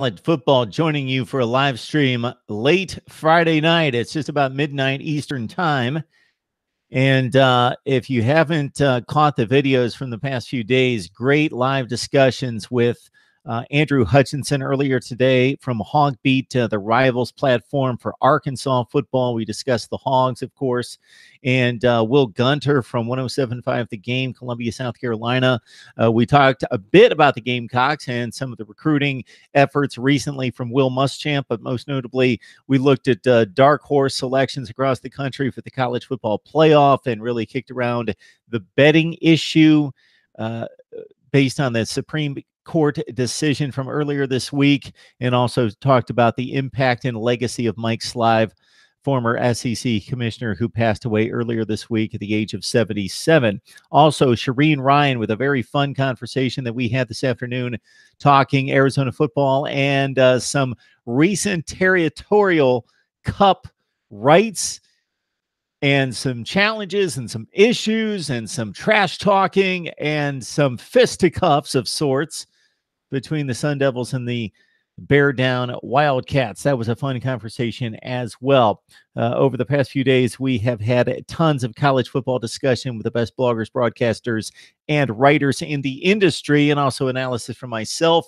Football joining you for a live stream late Friday night. It's just about midnight Eastern time. And if you haven't caught the videos from the past few days, great live discussions with Andrew Hutchinson earlier today from Hog Beat, the Rivals platform for Arkansas football. We discussed the Hogs, of course, and Will Gunter from 107.5 The Game, Columbia, South Carolina. We talked a bit about the Gamecocks and some of the recruiting efforts recently from Will Muschamp, but most notably, we looked at dark horse selections across the country for the college football playoff and really kicked around the betting issue based on the Supreme Court decision from earlier this week, and also talked about the impact and legacy of Mike Slive, former SEC commissioner who passed away earlier this week at the age of 77. Also, Shireen Ryan with a very fun conversation that we had this afternoon talking Arizona football and some recent territorial cup rights and some challenges and some issues and some trash talking and some fisticuffs of sorts between the Sun Devils and the Bear Down Wildcats. That was a fun conversation as well. Over the past few days, we have had tons of college football discussion with the best bloggers, broadcasters, and writers in the industry, and also analysis from myself,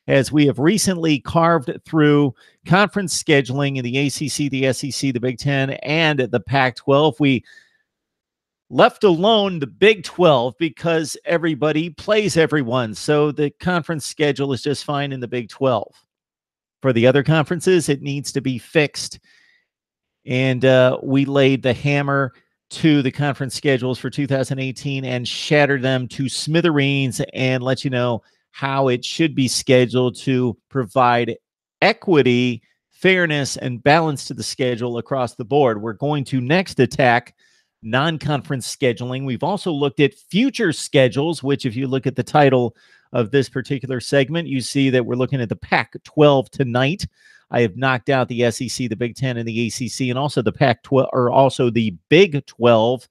as we have recently carved through conference scheduling in the ACC, the SEC, the Big Ten, and the Pac-12. We left alone the Big 12 because everybody plays everyone. So the conference schedule is just fine in the Big 12. For the other conferences, it needs to be fixed. And we laid the hammer to the conference schedules for 2018 and shattered them to smithereens and let you know how it should be scheduled to provide equity, fairness, and balance to the schedule across the board. We're going to next attack non-conference scheduling. We've also looked at future schedules, which if you look at the title of this particular segment, you see that we're looking at the Pac-12 tonight. I have knocked out the SEC, the Big Ten, and the ACC, and also the Pac-12, or also the Big 12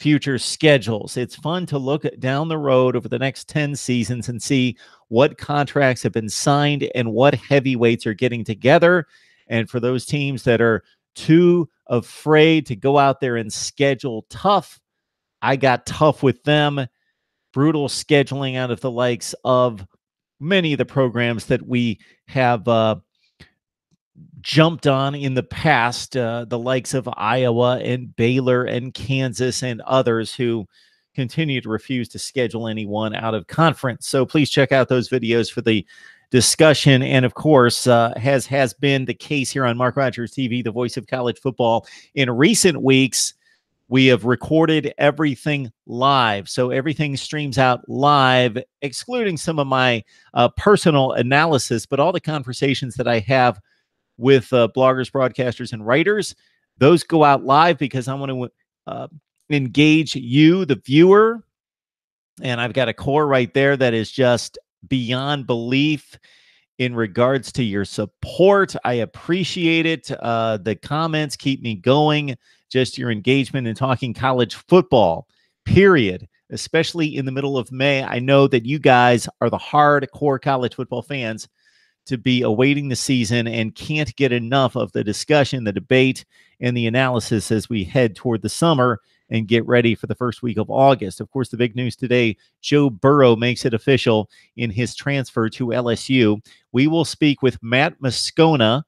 future schedules. It's fun to look down the road over the next 10 seasons and see what contracts have been signed and what heavyweights are getting together. And for those teams that are too afraid to go out there and schedule tough, I got tough with them. Brutal scheduling out of the likes of many of the programs that we have jumped on in the past, the likes of Iowa and Baylor and Kansas and others who continue to refuse to schedule anyone out of conference. So please check out those videos for the discussion. And of course, has been the case here on Mark Rogers TV, the voice of college football. In recent weeks, we have recorded everything live. So everything streams out live, excluding some of my personal analysis, but all the conversations that I have with bloggers, broadcasters, and writers, those go out live because I want to engage you, the viewer. And I've got a core right there that is just beyond belief in regards to your support. I appreciate it. The comments keep me going. Just your engagement in talking college football, period, especially in the middle of May. I know that you guys are the hardcore college football fans to be awaiting the season and can't get enough of the discussion, the debate, and the analysis as we head toward the summer and get ready for the first week of August. Of course, the big news today, Joe Burrow makes it official in his transfer to LSU. We will speak with Matt Moscona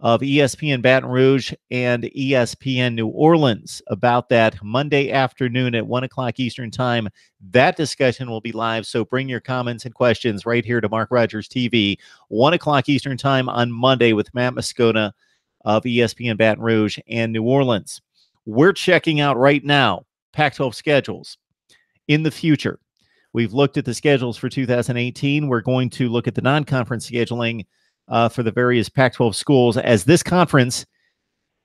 of ESPN Baton Rouge and ESPN New Orleans about that Monday afternoon at 1 o'clock Eastern time. That discussion will be live, so bring your comments and questions right here to Mark Rogers TV, 1 o'clock Eastern time on Monday with Matt Moscona of ESPN Baton Rouge and New Orleans. We're checking out right now Pac-12 schedules in the future. We've looked at the schedules for 2018. We're going to look at the non-conference scheduling for the various Pac-12 schools, as this conference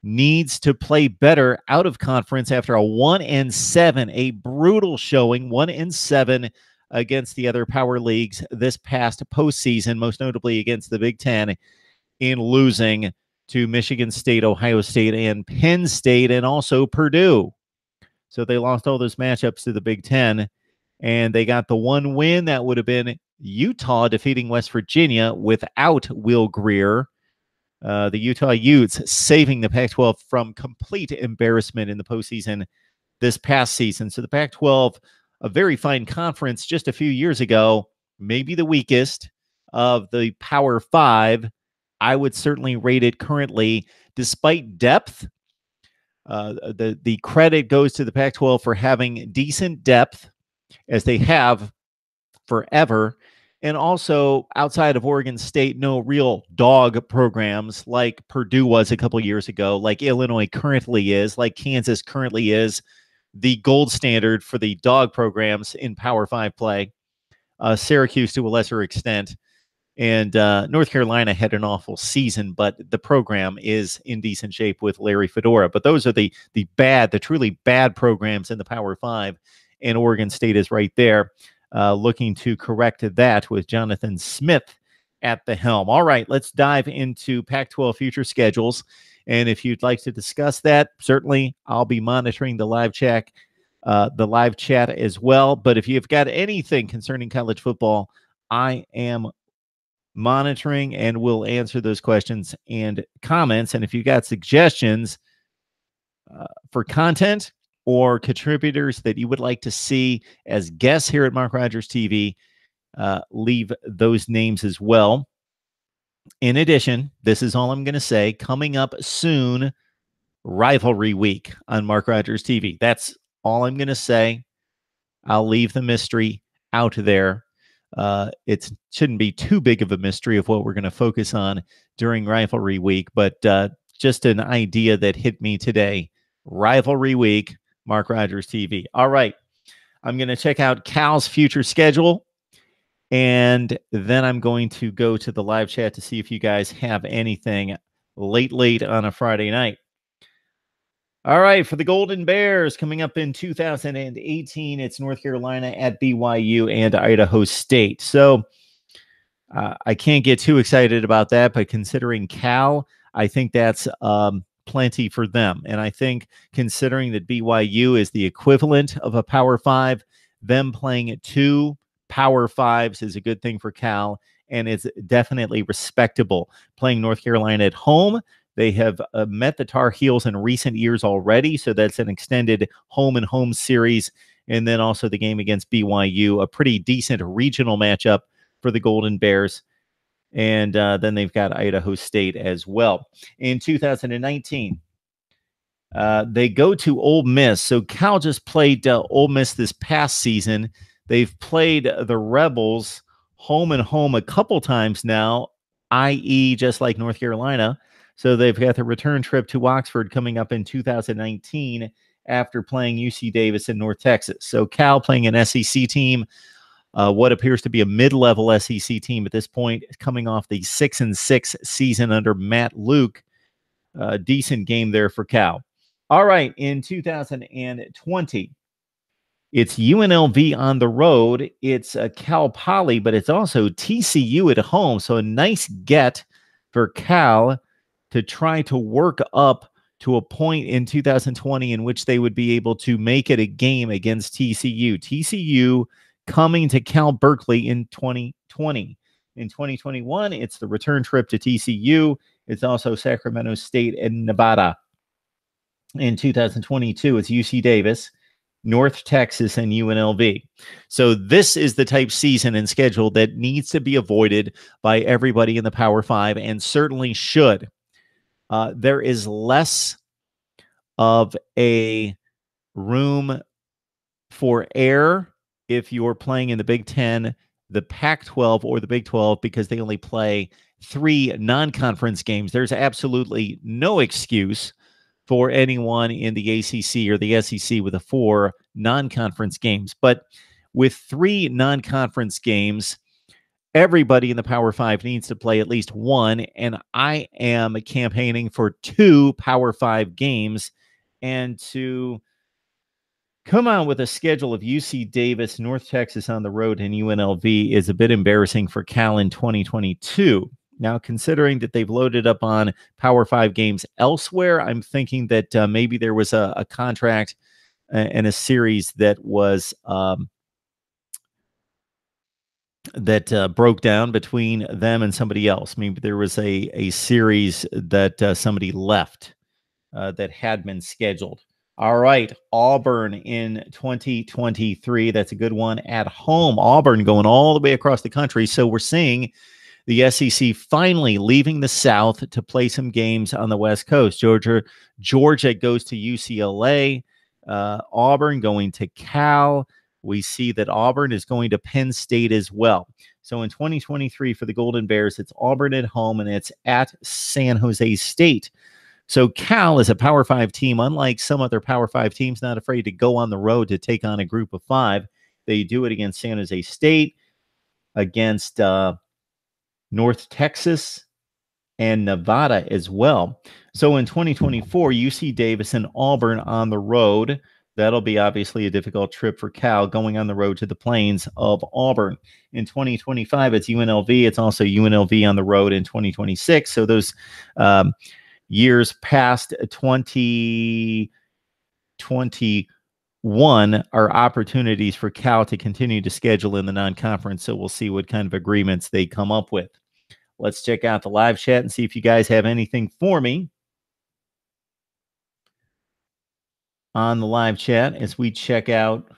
needs to play better out of conference after a 1-7, a brutal showing, 1-7 against the other power leagues this past postseason, most notably against the Big Ten, in losing to Michigan State, Ohio State, and Penn State, and also Purdue. So they lost all those matchups to the Big Ten, and they got the one win that would have been Utah defeating West Virginia without Will Greer. The Utah Utes saving the Pac-12 from complete embarrassment in the postseason this past season. So the Pac-12, a very fine conference just a few years ago, maybe the weakest of the Power Five. I would certainly rate it currently, despite depth. The credit goes to the Pac-12 for having decent depth, as they have forever. And also, outside of Oregon State, no real dog programs like Purdue was a couple years ago, like Illinois currently is, like Kansas currently is, the gold standard for the dog programs in Power 5 play. Syracuse to a lesser extent. And North Carolina had an awful season, but the program is in decent shape with Larry Fedora. But those are the truly bad programs in the Power 5, and Oregon State is right there. Looking to correct that with Jonathan Smith at the helm. All right, let's dive into Pac-12 future schedules. And if you'd like to discuss that, certainly I'll be monitoring the live chat as well. But if you've got anything concerning college football, I am monitoring and will answer those questions and comments. And if you got suggestions for content or contributors that you would like to see as guests here at Mark Rogers TV, leave those names as well. In addition, this is all I'm going to say, coming up soon, Rivalry Week on Mark Rogers TV. That's all I'm going to say. I'll leave the mystery out there. It shouldn't be too big of a mystery of what we're going to focus on during Rivalry Week, but just an idea that hit me today. Rivalry Week, Mark Rogers TV. All right. I'm going to check out Cal's future schedule, and then I'm going to go to the live chat to see if you guys have anything late on a Friday night. All right, for the Golden Bears coming up in 2018, it's North Carolina at BYU and Idaho State. So I can't get too excited about that, but considering Cal, I think that's plenty for them. And I think considering that BYU is the equivalent of a Power 5, them playing 2 Power 5s is a good thing for Cal, and it's definitely respectable. Playing North Carolina at home, they have met the Tar Heels in recent years already, so that's an extended home-and-home series. And then also the game against BYU, a pretty decent regional matchup for the Golden Bears. And then they've got Idaho State as well. In 2019, they go to Ole Miss. So Cal just played Ole Miss this past season. They've played the Rebels home and home a couple times now, i.e. just like North Carolina. So they've got the return trip to Oxford coming up in 2019 after playing UC Davis in North Texas. So Cal playing an SEC team, what appears to be a mid-level SEC team at this point, coming off the 6-6 season under Matt Luke. Decent game there for Cal. All right, in 2020, it's UNLV on the road. It's Cal Poly, but it's also TCU at home. So a nice get for Cal to try to work up to a point in 2020 in which they would be able to make it a game against TCU. TCU coming to Cal Berkeley in 2020. In 2021, it's the return trip to TCU. It's also Sacramento State and Nevada. In 2022, it's UC Davis, North Texas, and UNLV. So this is the type season and schedule that needs to be avoided by everybody in the Power 5, and certainly should. There is less of a room for error if you're playing in the Big Ten, the Pac-12, or the Big 12, because they only play 3 non-conference games. There's absolutely no excuse for anyone in the ACC or the SEC with 4 non-conference games. But with 3 non-conference games, everybody in the Power 5 needs to play at least 1, and I am campaigning for 2 Power 5 games. And to come out with a schedule of UC Davis, North Texas on the road, and UNLV is a bit embarrassing for Cal in 2022. Now, considering that they've loaded up on Power 5 games elsewhere, I'm thinking that maybe there was a contract and a series that was that broke down between them and somebody else. Maybe there was a series that somebody left that had been scheduled. All right, Auburn in 2023. That's a good one at home. Auburn going all the way across the country. So we're seeing the SEC finally leaving the South to play some games on the West Coast. Georgia goes to UCLA. Auburn going to Cal. We see that Auburn is going to Penn State as well. So in 2023 for the Golden Bears, it's Auburn at home and it's at San Jose State. So Cal is a Power 5 team, unlike some other Power 5 teams, not afraid to go on the road to take on a group of 5. They do it against San Jose State, against North Texas, and Nevada as well. So in 2024, UC Davis and Auburn on the road. That'll be obviously a difficult trip for Cal going on the road to the plains of Auburn. In 2025, it's UNLV. It's also UNLV on the road in 2026. So those years past 2021 are opportunities for Cal to continue to schedule in the non-conference. So we'll see what kind of agreements they come up with. Let's check out the live chat and see if you guys have anything for me on the live chat as we check out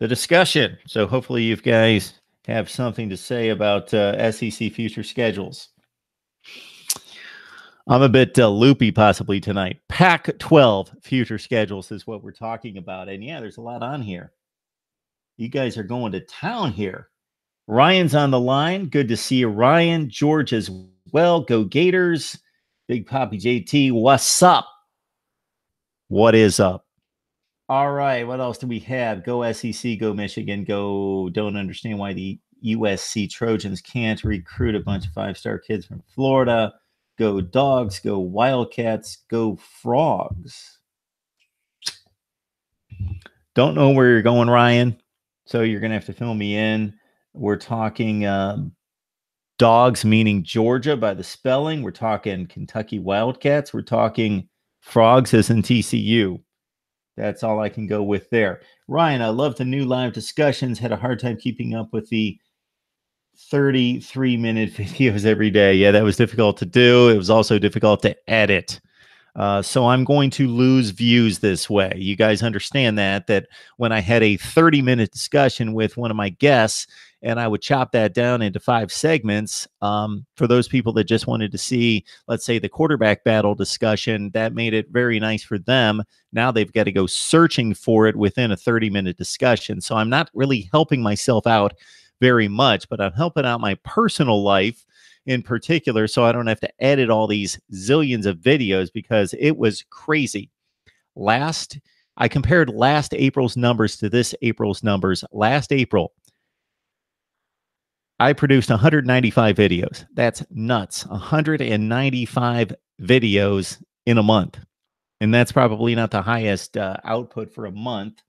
the discussion. So hopefully you guys have something to say about SEC future schedules. I'm a bit loopy possibly tonight. Pac-12 future schedules is what we're talking about. And yeah, there's a lot on here. You guys are going to town here. Ryan's on the line. Good to see you, Ryan. George as well. Go Gators. Big Poppy JT, what's up? What is up? All right, what else do we have? Go SEC, go Michigan, go. Don't understand why the USC Trojans can't recruit a bunch of 5-star kids from Florida. Go Dogs, go Wildcats, go Frogs. Don't know where you're going, Ryan. So you're going to have to fill me in. We're talking Dogs, meaning Georgia by the spelling. We're talking Kentucky Wildcats. We're talking Frogs as in TCU. That's all I can go with there. Ryan, I love the new live discussions. Had a hard time keeping up with the 33-minute videos every day. Yeah, that was difficult to do. It was also difficult to edit. So I'm going to lose views this way. You guys understand that when I had a 30-minute discussion with one of my guests and I would chop that down into 5 segments, for those people that just wanted to see, let's say, the quarterback battle discussion, that made it very nice for them. Now they've got to go searching for it within a 30-minute discussion. So I'm not really helping myself out very much, but I'm helping out my personal life in particular, so I don't have to edit all these zillions of videos because it was crazy. I compared last April's numbers to this April's numbers. Last April, I produced 195 videos. That's nuts. 195 videos in a month. And that's probably not the highest output for a month.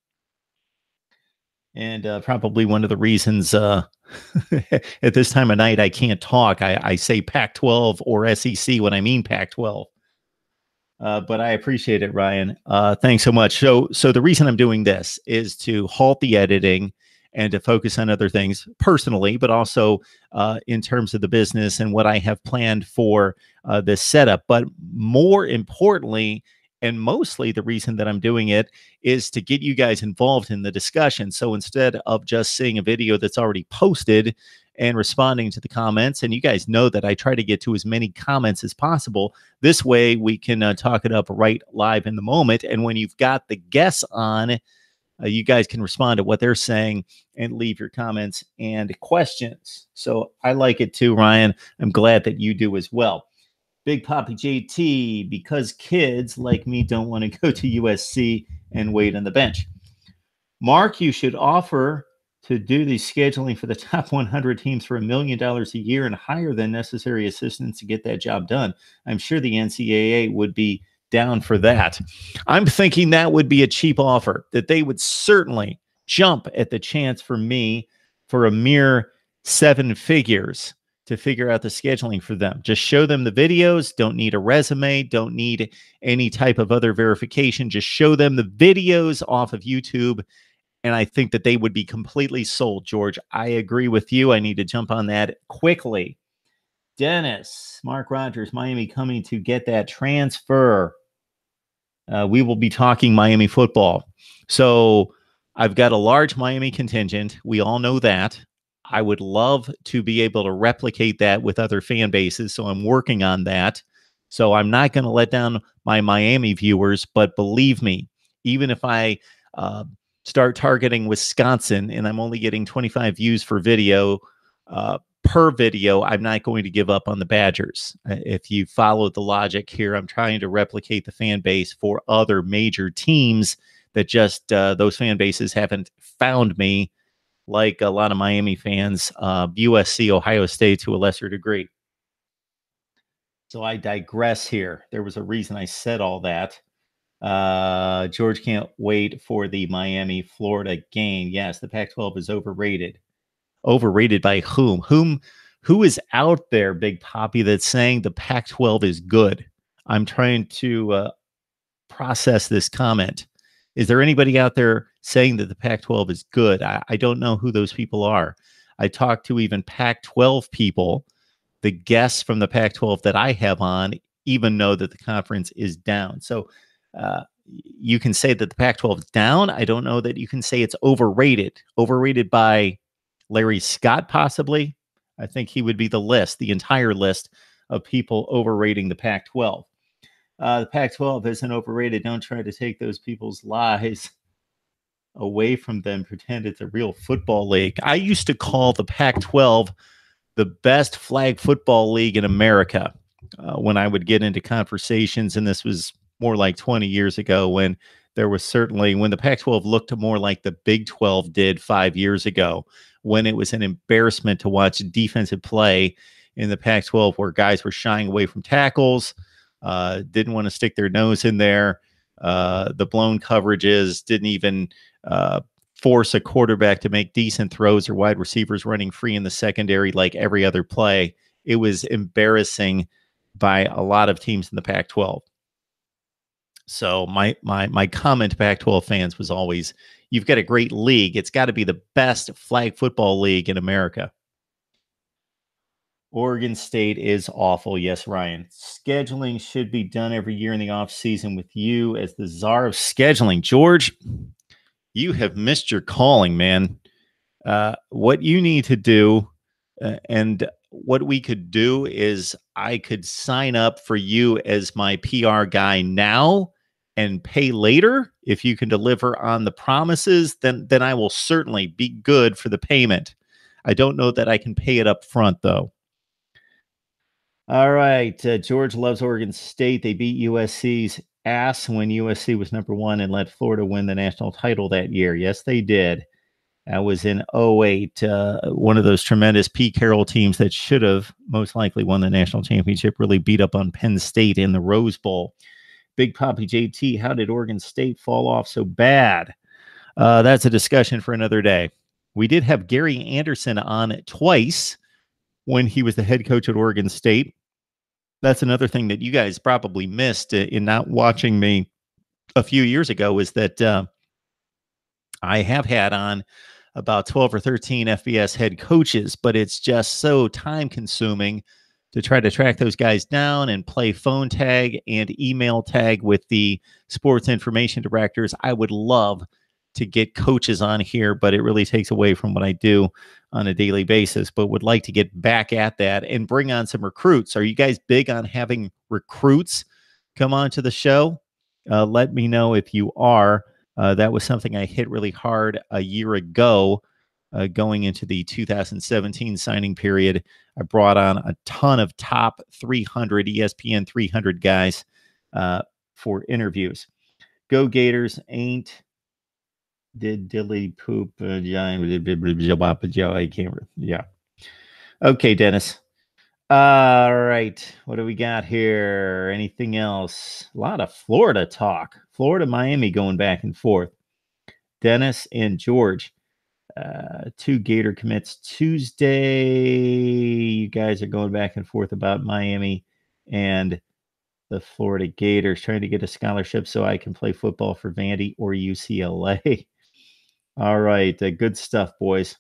And probably one of the reasons at this time of night I can't talk. I say Pac-12 or SEC when I mean Pac-12. But I appreciate it, Ryan. Thanks so much. So the reason I'm doing this is to halt the editing and to focus on other things personally, but also in terms of the business and what I have planned for this setup. But more importantly, and mostly the reason that I'm doing it is to get you guys involved in the discussion. So instead of just seeing a video that's already posted and responding to the comments, and you guys know that I try to get to as many comments as possible, this way we can talk it up right live in the moment. And when you've got the guests on, you guys can respond to what they're saying and leave your comments and questions. So I like it too, Ryan. I'm glad that you do as well. Big Poppy JT, because kids like me don't want to go to USC and wait on the bench. Mark, you should offer to do the scheduling for the top 100 teams for $1 million a year and hire the necessary assistants to get that job done. I'm sure the NCAA would be down for that. I'm thinking that would be a cheap offer, that they would certainly jump at the chance for me for a mere 7 figures to figure out the scheduling for them. Just show them the videos. Don't need a resume. Don't need any type of other verification. Just show them the videos off of YouTube And I think that they would be completely sold, George. I agree with you. I need to jump on that quickly. Dennis, Mark Rogers, Miami coming to get that transfer. We will be talking Miami football. So I've got a large Miami contingent. We all know that. I would love to be able to replicate that with other fan bases. So I'm working on that. So I'm not going to let down my Miami viewers, but believe me, even if I start targeting Wisconsin and I'm only getting 25 views for video, per video, I'm not going to give up on the Badgers. If you follow the logic here, I'm trying to replicate the fan base for other major teams that just those fan bases haven't found me, like a lot of Miami fans, USC, Ohio State to a lesser degree. So I digress here. There was a reason I said all that. George can't wait for the Miami-Florida game. Yes, the Pac-12 is overrated. Overrated by whom? Who is out there, Big Poppy, that's saying the Pac-12 is good? I'm trying to process this comment. Is there anybody out there saying that the Pac-12 is good? I don't know who those people are. I talked to even Pac-12 people. The guests from the Pac-12 that I have on even know that the conference is down. So you can say that the Pac-12 is down. I don't know that you can say it's overrated. Overrated by Larry Scott, possibly. I think he would be the entire list of people overrating the Pac-12. The Pac-12 isn't overrated. Don't try to take those people's lies away from them. Pretend it's a real football league. I used to call the Pac-12 the best flag football league in America when I would get into conversations, and this was more like 20 years ago when there was certainly, when the Pac-12 looked more like the Big 12 did 5 years ago, when it was an embarrassment to watch defensive play in the Pac-12 where guys were shying away from tackles, didn't want to stick their nose in there. The blown coverages didn't even force a quarterback to make decent throws or wide receivers running free in the secondary like every other play. It was embarrassing by a lot of teams in the Pac-12. So my comment to Pac-12 fans was always, you've got a great league. It's got to be the best flag football league in America. Oregon State is awful. Yes, Ryan. Scheduling should be done every year in the off season with you as the czar of scheduling. George, you have missed your calling, man. What you need to do, and what we could do is I could sign up for you as my PR guy now and pay later. If you can deliver on the promises, then I will certainly be good for the payment. I don't know that I can pay it up front, though. All right. George loves Oregon State. They beat USC's ass when USC was #1 and let Florida win the national title that year. Yes, they did. That was in 08. One of those tremendous Pete Carroll teams that should have most likely won the national championship really beat up on Penn State in the Rose Bowl. Big Poppy JT, how did Oregon State fall off so bad? That's a discussion for another day. We did have Gary Anderson on twice when he was the head coach at Oregon State. That's another thing that you guys probably missed in not watching me a few years ago, is that I have had on about 12 or 13 FBS head coaches, but it's just so time consuming to try to track those guys down and play phone tag and email tag with the sports information directors. I would love to get coaches on here, but it really takes away from what I do on a daily basis, but would like to get back at that and bring on some recruits. Are you guys big on having recruits come on to the show? Let me know if you are. That was something I hit really hard a year ago, going into the 2017 signing period. I brought on a ton of top 300 ESPN 300 guys for interviews. Go Gators. Ain't did dilly poop I can't. Yeah. Okay, Dennis. All right. What do we got here? Anything else? A lot of Florida talk. Florida, Miami going back and forth. Dennis and George. 2 Gator commits Tuesday. You guys are going back and forth about Miami and the Florida Gators, trying to get a scholarship so I can play football for Vandy or UCLA. All right. Good stuff, boys.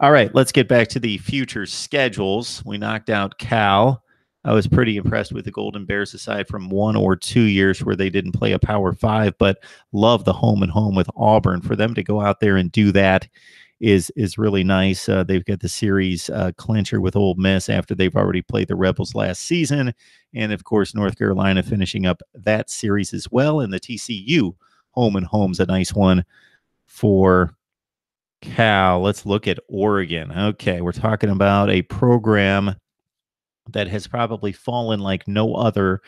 All right. Let's get back to the future schedules. We knocked out Cal. I was pretty impressed with the Golden Bears, aside from 1 or 2 years where they didn't play a Power Five, but love the home and home with Auburn. For them to go out there and do that is really nice. They've got the series clincher with Ole Miss after they've already played the Rebels last season, and of course North Carolina finishing up that series as well. And the TCU home and home's a nice one for Cal. Let's look at Oregon. Okay, we're talking about a program that has probably fallen like no other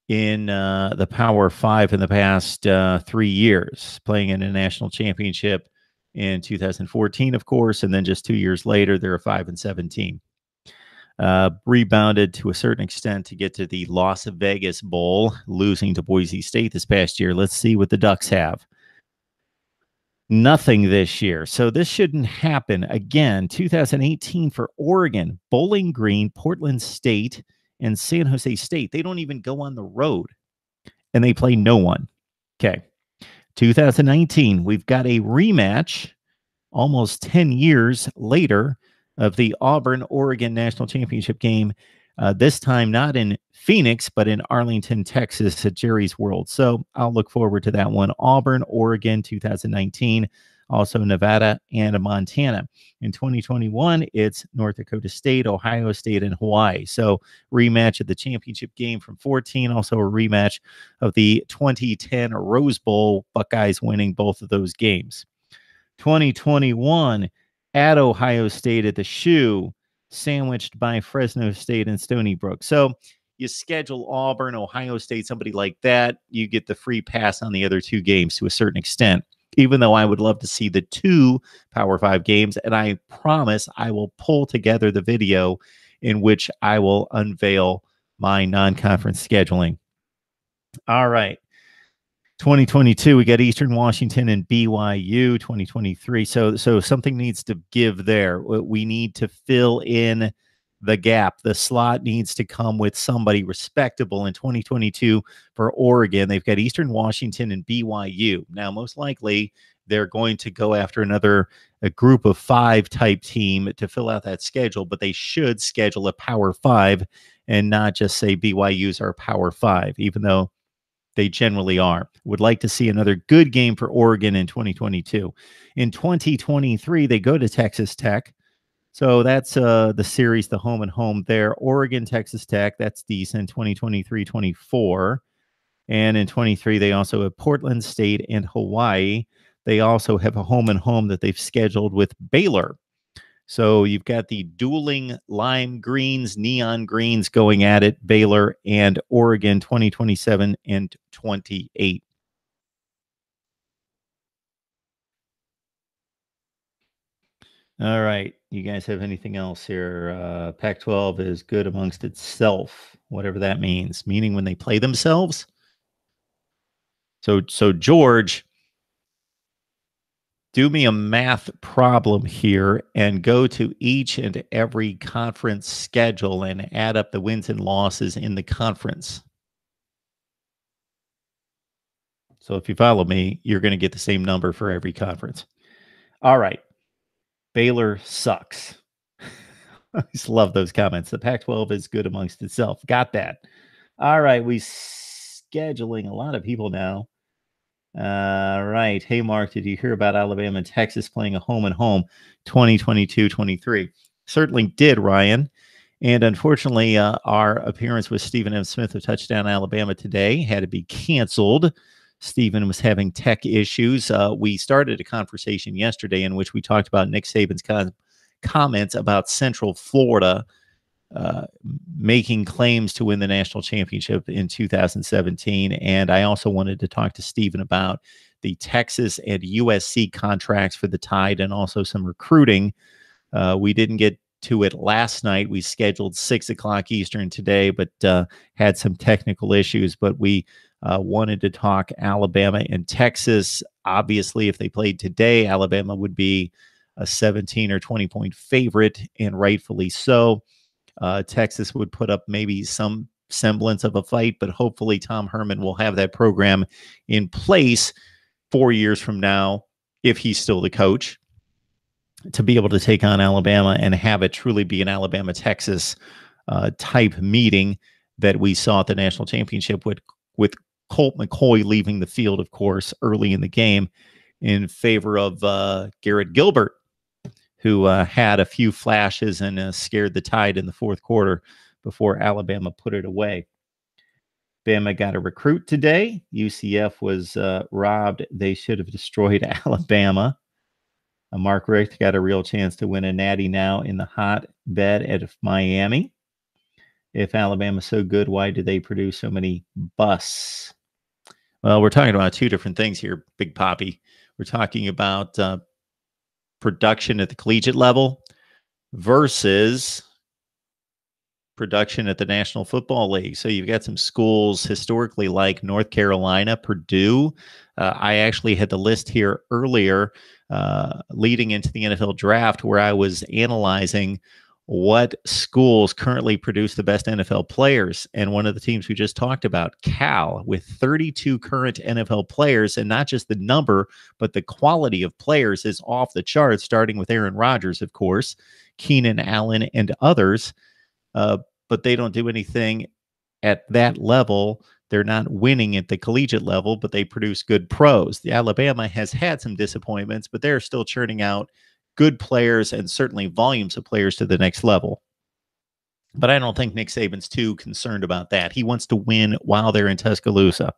in the Power Five in the past 3 years, playing in a national championship in 2014, of course, and then just 2 years later, they're a 5-17. Rebounded to a certain extent to get to the Las Vegas Bowl, losing to Boise State this past year. Let's see what the Ducks have. Nothing this year. So this shouldn't happen again. 2018 for Oregon, Bowling Green, Portland State, and San Jose State. They don't even go on the road, and they play no one. Okay. 2019, we've got a rematch almost 10 years later of the Auburn-Oregon National Championship game, this time not in Phoenix, but in Arlington, Texas at Jerry's World. So I'll look forward to that one. Auburn, Oregon, 2019, also Nevada and Montana. In 2021, it's North Dakota State, Ohio State, and Hawaii. So rematch of the championship game from 14, also a rematch of the 2010 Rose Bowl, Buckeyes winning both of those games. 2021 at Ohio State at the Shoe, sandwiched by Fresno State and Stony Brook. So you schedule Auburn, Ohio State, somebody like that, you get the free pass on the other two games to a certain extent, even though I would love to see the two Power Five games. And I promise I will pull together the video in which I will unveil my non-conference scheduling. All right. 2022, we got Eastern Washington and BYU. 2023, so something needs to give there. We need to fill in the gap. The slot needs to come with somebody respectable. In 2022 for Oregon, they've got Eastern Washington and BYU. Now, most likely, they're going to go after a group of five type team to fill out that schedule, but they should schedule a Power Five and not just say BYU's our Power Five, even though they generally are. Would like to see another good game for Oregon in 2022. In 2023, they go to Texas Tech. So that's the series, the home and home there. Oregon, Texas Tech, that's decent. 2023-24. And in 23, they also have Portland State and Hawaii. They also have a home and home that they've scheduled with Baylor. So you've got the dueling lime greens, neon greens going at it, Baylor and Oregon, 2027 and 28. All right. You guys have anything else here? Pac-12 is good amongst itself, whatever that means, meaning when they play themselves. So George, do me a math problem here and go to each and every conference schedule and add up the wins and losses in the conference. So if you follow me, you're going to get the same number for every conference. All right. Baylor sucks. I just love those comments. The Pac-12 is good amongst itself. Got that. All right. We scheduling a lot of people now. Right. Hey, Mark, did you hear about Alabama and Texas playing a home and home 2022-23? Certainly did, Ryan. And unfortunately, our appearance with Stephen M. Smith of Touchdown Alabama today had to be canceled. Stephen was having tech issues. We started a conversation yesterday in which we talked about Nick Saban's comments about Central Florida making claims to win the national championship in 2017. And I also wanted to talk to Stephen about the Texas and USC contracts for the Tide and also some recruiting. We didn't get to it last night. We scheduled 6 o'clock Eastern today, but had some technical issues. But we wanted to talk Alabama and Texas. Obviously, if they played today, Alabama would be a 17 or 20 point favorite, and rightfully so. Texas would put up maybe some semblance of a fight, but hopefully Tom Herman will have that program in place 4 years from now if he's still the coach, to be able to take on Alabama and have it truly be an Alabama-Texas type meeting that we saw at the national championship with Colt McCoy leaving the field, of course, early in the game in favor of Garrett Gilbert, who had a few flashes and scared the Tide in the fourth quarter before Alabama put it away. Bama got a recruit today. UCF was robbed. They should have destroyed Alabama. Mark Richt got a real chance to win a natty now in the hotbed at Miami. If Alabama's so good, why do they produce so many busts? Well, we're talking about two different things here, Big Poppy. We're talking about production at the collegiate level versus production at the National Football League. So you've got some schools historically like North Carolina, Purdue. I actually had the list here earlier leading into the NFL draft where I was analyzing what schools currently produce the best NFL players. And one of the teams we just talked about, Cal, with 32 current NFL players, and not just the number, but the quality of players is off the charts, starting with Aaron Rodgers, of course, Keenan Allen, and others. But they don't do anything at that level. They're not winning at the collegiate level, but they produce good pros. The Alabama has had some disappointments, but they're still churning out good players and certainly volumes of players to the next level. But I don't think Nick Saban's too concerned about that. He wants to win while they're in Tuscaloosa.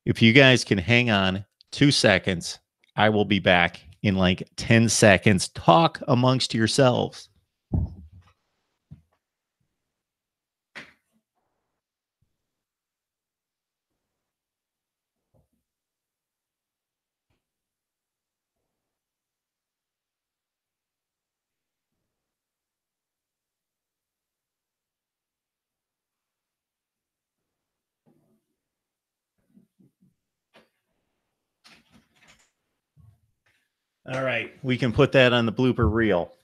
If you guys can hang on 2 seconds, I will be back in like 10 seconds. Talk amongst yourselves. All right, we can put that on the blooper reel.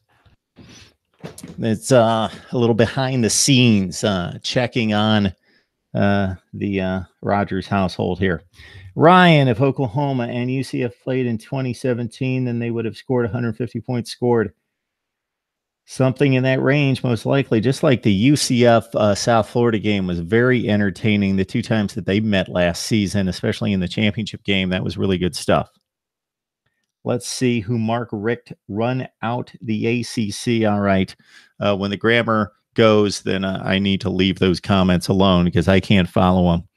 It's a little behind the scenes, checking on the Rogers household here. Ryan, if Oklahoma and UCF played in 2017, then they would have scored 150 points scored. Something in that range, most likely, just like the UCF South Florida game was very entertaining the two times that they met last season, especially in the championship game. That was really good stuff. Let's see who Mark Richt run out the ACC. All right. When the grammar goes, then I need to leave those comments alone because I can't follow them.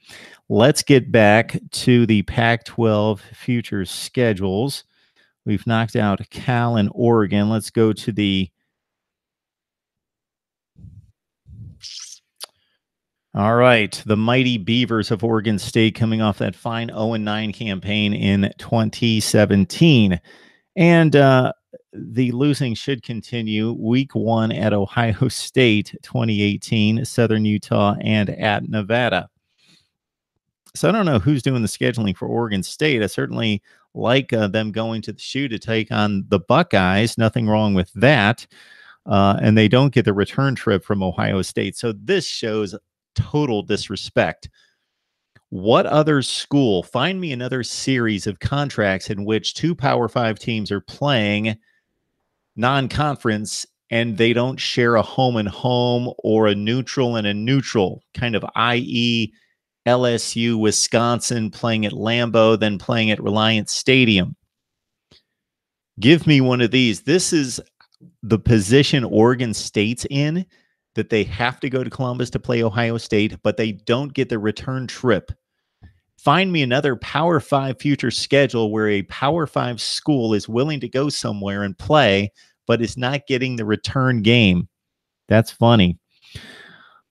Let's get back to the Pac-12 futures schedules. We've knocked out Cal and Oregon. Let's go to the all right, the mighty Beavers of Oregon State coming off that fine 0-9 campaign in 2017. And the losing should continue. Week 1 at Ohio State, 2018, Southern Utah, and at Nevada. So I don't know who's doing the scheduling for Oregon State. I certainly like them going to the shoe to take on the Buckeyes. Nothing wrong with that. And they don't get the return trip from Ohio State. So this shows total disrespect. What other school, find me another series of contracts in which two Power 5 teams are playing non-conference and they don't share a home and home or a neutral and a neutral, kind of i.e. LSU, Wisconsin playing at Lambeau, then playing at Reliance Stadium. Give me one of these. This is the position Oregon State's in, that they have to go to Columbus to play Ohio State, but they don't get the return trip. Find me another Power 5 future schedule where a Power 5 school is willing to go somewhere and play, but is not getting the return game. That's funny.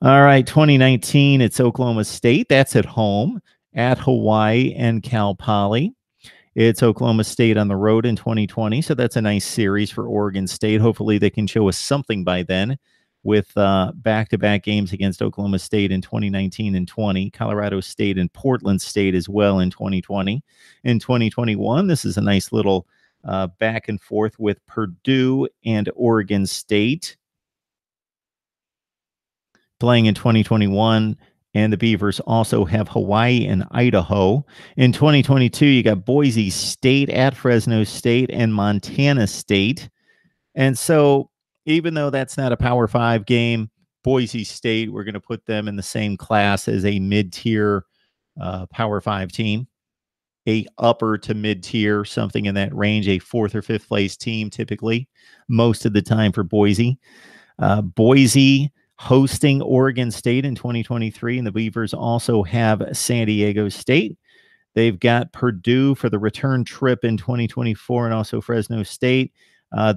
All right, 2019, it's Oklahoma State. That's at home, at Hawaii and Cal Poly. It's Oklahoma State on the road in 2020, so that's a nice series for Oregon State. Hopefully they can show us something by then with back-to-back games against Oklahoma State in 2019 and 20, Colorado State and Portland State as well in 2020. In 2021, this is a nice little back and forth with Purdue and Oregon State. Playing in 2021 And the Beavers also have Hawaii and Idaho. In 2022, you got Boise State at Fresno State and Montana State. And so even though that's not a Power 5 game, Boise State, we're going to put them in the same class as a mid-tier Power 5 team, a upper to mid-tier, something in that range, a fourth or fifth place team typically, most of the time for Boise. Boise hosting Oregon State in 2023, and the Beavers also have San Diego State. They've got Purdue for the return trip in 2024 and also Fresno State.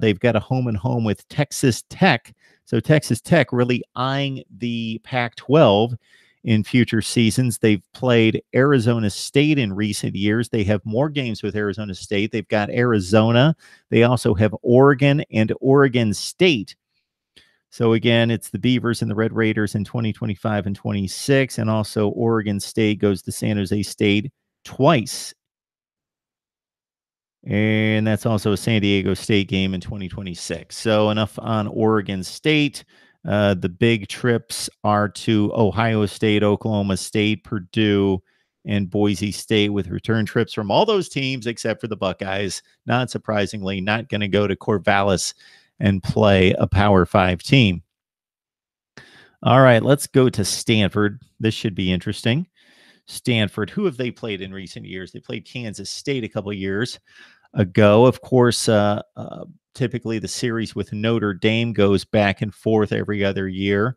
They've got a home and home with Texas Tech. So Texas Tech really eyeing the Pac-12 in future seasons. They've played Arizona State in recent years. They have more games with Arizona State. They've got Arizona. They also have Oregon and Oregon State. So again, it's the Beavers and the Red Raiders in 2025 and 26, and also Oregon State goes to San Jose State twice. And that's also a San Diego State game in 2026. So enough on Oregon State. The big trips are to Ohio State, Oklahoma State, Purdue, and Boise State, with return trips from all those teams except for the Buckeyes. Not surprisingly, not going to go to Corvallis and play a Power 5 team. All right, let's go to Stanford. This should be interesting. Stanford, who have they played in recent years? They played Kansas State a couple of years ago. Of course, typically the series with Notre Dame goes back and forth every other year,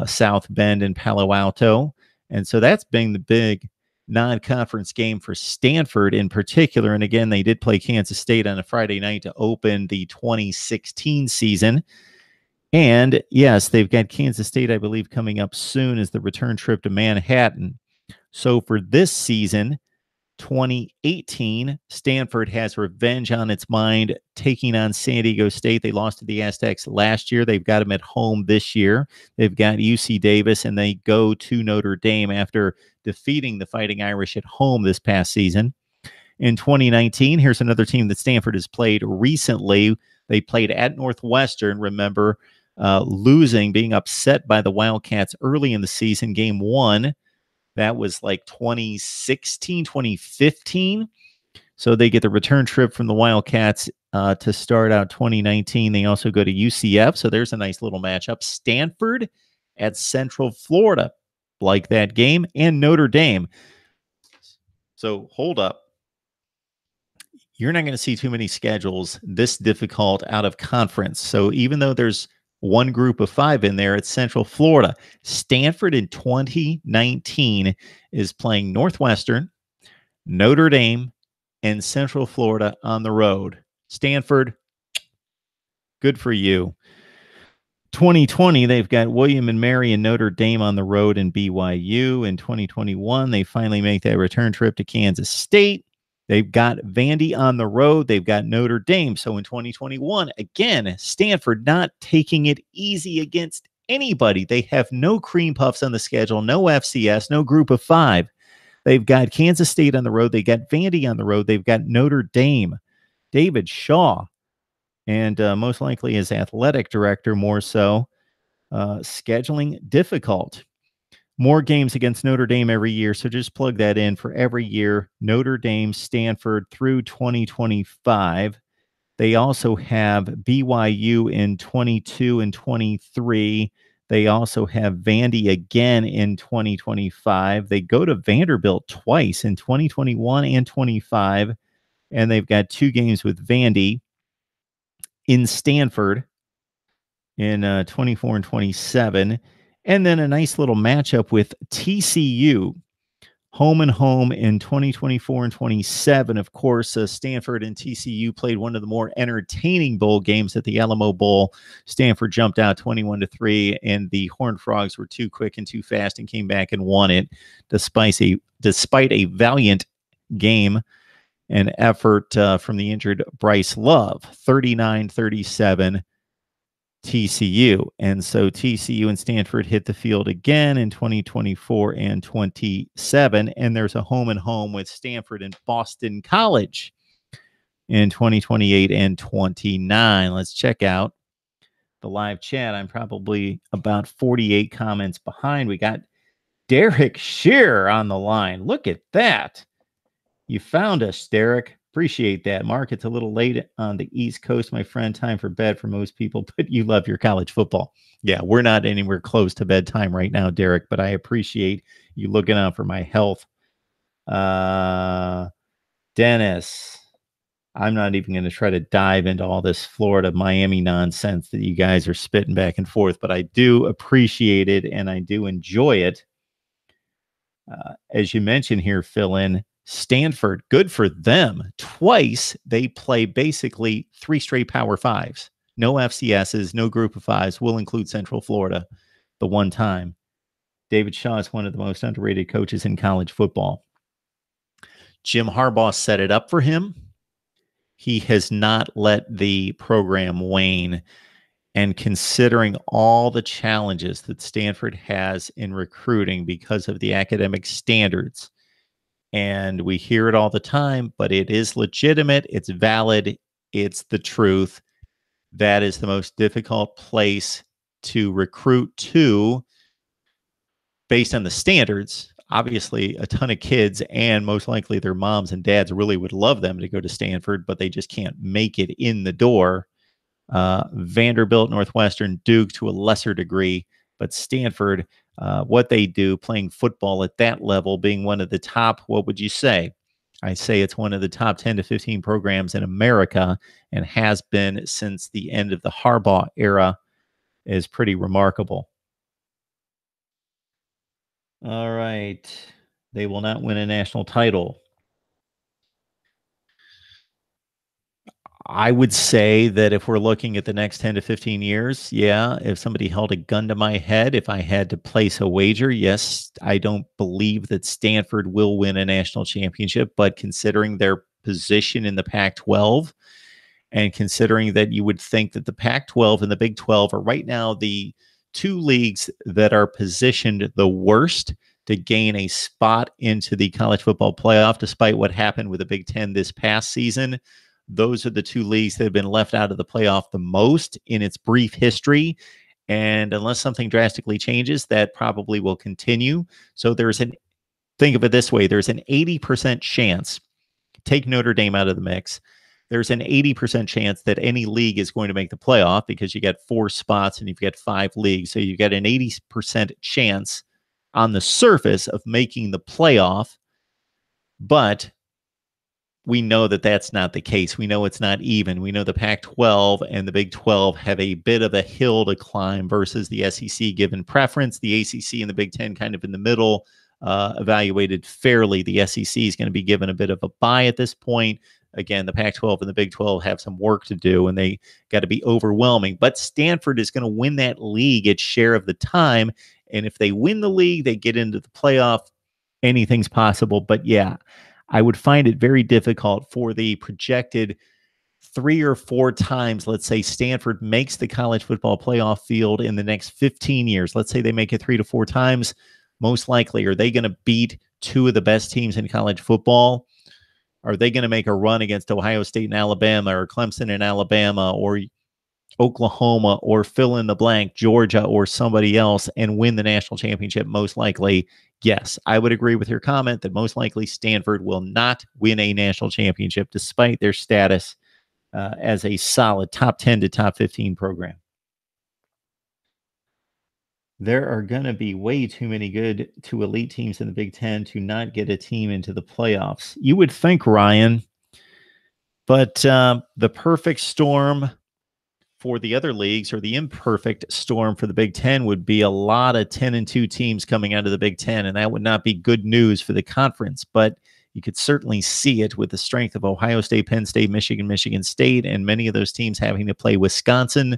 South Bend and Palo Alto. And so that's been the big non-conference game for Stanford in particular. And again, they did play Kansas State on a Friday night to open the 2016 season. And yes, they've got Kansas State, I believe, coming up soon as the return trip to Manhattan. So for this season, 2018, Stanford has revenge on its mind, taking on San Diego State. They lost to the Aztecs last year. They've got them at home this year. They've got UC Davis, and they go to Notre Dame after defeating the Fighting Irish at home this past season. In 2019, here's another team that Stanford has played recently. They played at Northwestern, remember, being upset by the Wildcats early in the season, game 1. That was like 2016, 2015. So they get the return trip from the Wildcats to start out 2019. They also go to UCF. So there's a nice little matchup. Stanford at Central Florida, like that game, and Notre Dame. So hold up. You're not going to see too many schedules this difficult out of conference. So even though there's one group of 5 in there, it's Central Florida. Stanford in 2019 is playing Northwestern, Notre Dame, and Central Florida on the road. Stanford, good for you. 2020, they've got William and Mary and Notre Dame on the road in BYU. In 2021, they finally make that return trip to Kansas State. They've got Vandy on the road. They've got Notre Dame. So in 2021, again, Stanford not taking it easy against anybody. They have no cream puffs on the schedule, no FCS, no group of 5. They've got Kansas State on the road. They got Vandy on the road. They've got Notre Dame, David Shaw, and most likely his athletic director more so, scheduling difficult. More games against Notre Dame every year, so just plug that in for every year. Notre Dame, Stanford through 2025. They also have BYU in 22 and 23. They also have Vandy again in 2025. They go to Vanderbilt twice in 2021 and 25, and they've got 2 games with Vandy in Stanford in 24 and 27. And then a nice little matchup with TCU, home and home in 2024 and 27. Of course, Stanford and TCU played one of the more entertaining bowl games at the Alamo Bowl. Stanford jumped out 21-3, and the Horned Frogs were too quick and too fast and came back and won it, despite a valiant game and effort from the injured Bryce Love, 39-37. TCU. And so TCU and Stanford hit the field again in 2024 and 27. And there's a home and home with Stanford and Boston College in 2028 and 29. Let's check out the live chat. I'm probably about 48 comments behind. We got Derek Shear on the line. Look at that. You found us, Derek. Appreciate that. Mark, it's a little late on the East Coast, my friend. Time for bed for most people, but you love your college football. Yeah, we're not anywhere close to bedtime right now, Derek, but I appreciate you looking out for my health. Dennis, I'm not even going to try to dive into all this Florida Miami nonsense that you guys are spitting back and forth, but I do appreciate it and I do enjoy it. As you mentioned here, fill in Stanford, good for them. Twice they play basically 3 straight Power Fives. No FCSs, no group of fives. Will include Central Florida the one time. David Shaw is one of the most underrated coaches in college football. Jim Harbaugh set it up for him. He has not let the program wane. And considering all the challenges that Stanford has in recruiting because of the academic standards, and we hear it all the time, but it is legitimate, it's valid, it's the truth. That is the most difficult place to recruit to based on the standards. Obviously, a ton of kids and most likely their moms and dads really would love them to go to Stanford, but they just can't make it in the door. Vanderbilt, Northwestern, Duke to a lesser degree, but Stanford, what they do playing football at that level, being one of the top, what would you say? I say it's one of the top 10 to 15 programs in America and has been since the end of the Harbaugh era, is pretty remarkable. All right. They will not win a national title. I would say that if we're looking at the next 10 to 15 years, yeah, if somebody held a gun to my head, if I had to place a wager, yes, I don't believe that Stanford will win a national championship, but considering their position in the Pac-12 and considering that you would think that the Pac-12 and the Big 12 are right now the two leagues that are positioned the worst to gain a spot into the college football playoff, despite what happened with the Big Ten this past season. Those are the two leagues that have been left out of the playoff the most in its brief history. And unless something drastically changes, that probably will continue. So think of it this way, there's an 80% chance, take Notre Dame out of the mix, there's an 80% chance that any league is going to make the playoff because you got 4 spots and you've got 5 leagues. So you've got an 80% chance on the surface of making the playoff, but we know that that's not the case. We know it's not even. We know the Pac-12 and the Big 12 have a bit of a hill to climb versus the SEC given preference. The ACC and the Big 10 kind of in the middle, evaluated fairly. The SEC is going to be given a bit of a bye at this point. Again, the Pac-12 and the Big 12 have some work to do, and they got to be overwhelming. But Stanford is going to win that league its share of the time. And if they win the league, they get into the playoff. Anything's possible. But yeah, I would find it very difficult for the projected 3 or 4 times, let's say Stanford makes the college football playoff field in the next 15 years. Let's say they make it 3 to 4 times. Most likely, are they going to beat 2 of the best teams in college football? Are they going to make a run against Ohio State and Alabama or Clemson and Alabama or Oklahoma or fill in the blank, Georgia or somebody else and win the national championship? Most likely, yes. I would agree with your comment that most likely Stanford will not win a national championship despite their status as a solid top 10 to top 15 program. There are going to be way too many good to elite teams in the Big Ten to not get a team into the playoffs. You would think, Ryan, but the perfect storm for the other leagues, or the imperfect storm for the Big Ten, would be a lot of 10-2 teams coming out of the Big Ten, and that would not be good news for the conference. But you could certainly see it with the strength of Ohio State, Penn State, Michigan State, and many of those teams having to play Wisconsin.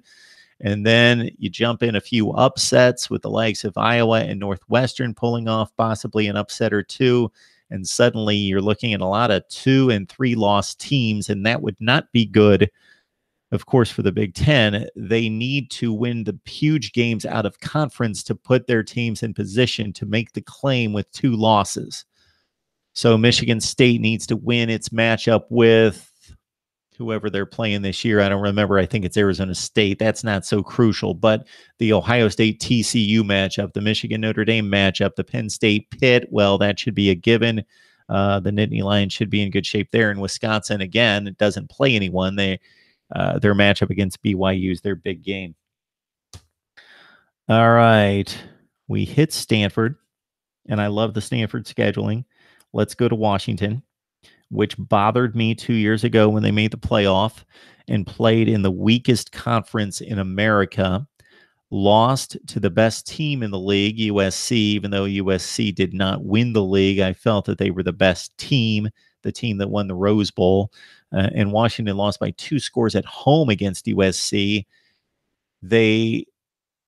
And then you jump in a few upsets with the likes of Iowa and Northwestern pulling off possibly an upset or two. And suddenly you're looking at a lot of 2 and 3 loss teams, and that would not be good. Of course, for the Big Ten, they need to win the huge games out of conference to put their teams in position to make the claim with 2 losses. So Michigan State needs to win its matchup with whoever they're playing this year. I don't remember. I think it's Arizona State. That's not so crucial. But the Ohio State TCU matchup, the Michigan Notre Dame matchup, the Penn State Pitt, well, that should be a given. The Nittany Lions should be in good shape there. And Wisconsin, again, it doesn't play anyone. Their matchup against BYU is their big game. All right. We hit Stanford, and I love the Stanford scheduling. Let's go to Washington, which bothered me 2 years ago when they made the playoff and played in the weakest conference in America, lost to the best team in the league, USC, even though USC did not win the league. I felt that they were the best team, the team that won the Rose Bowl, and Washington lost by 2 scores at home against USC. They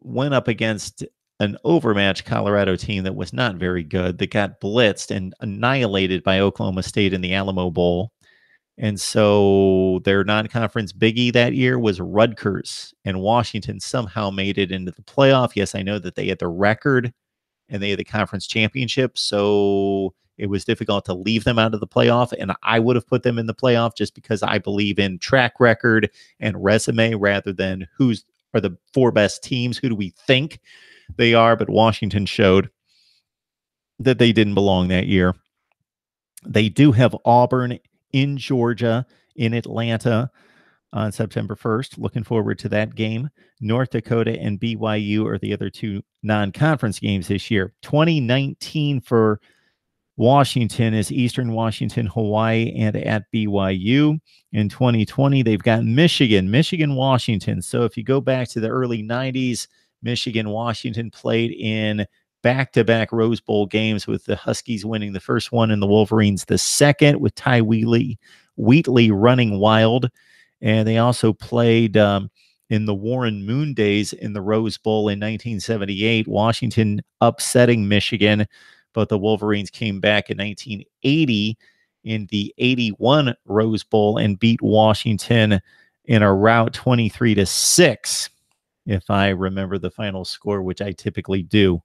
went up against an overmatched Colorado team that was not very good, that got blitzed and annihilated by Oklahoma State in the Alamo Bowl. And so their non-conference biggie that year was Rutgers, and Washington somehow made it into the playoff. Yes, I know that they had the record and they had the conference championship, so it was difficult to leave them out of the playoff, and I would have put them in the playoff just because I believe in track record and resume rather than who's are the 4 best teams, who do we think they are. But Washington showed that they didn't belong that year. They do have Auburn in Georgia, in Atlanta on September 1st. Looking forward to that game. North Dakota and BYU are the other 2 non-conference games this year. 2019 for Washington is Eastern Washington, Hawaii, and at BYU. In 2020, they've got Michigan, Washington. So if you go back to the early 90s, Michigan, Washington played in back-to-back Rose Bowl games, with the Huskies winning the first one and the Wolverines the second, with Ty Wheatley running wild. And they also played in the Warren Moon days in the Rose Bowl in 1978, Washington upsetting Michigan, but the Wolverines came back in 1980 in the 81 Rose Bowl and beat Washington in a rout 23-6, if I remember the final score, which I typically do.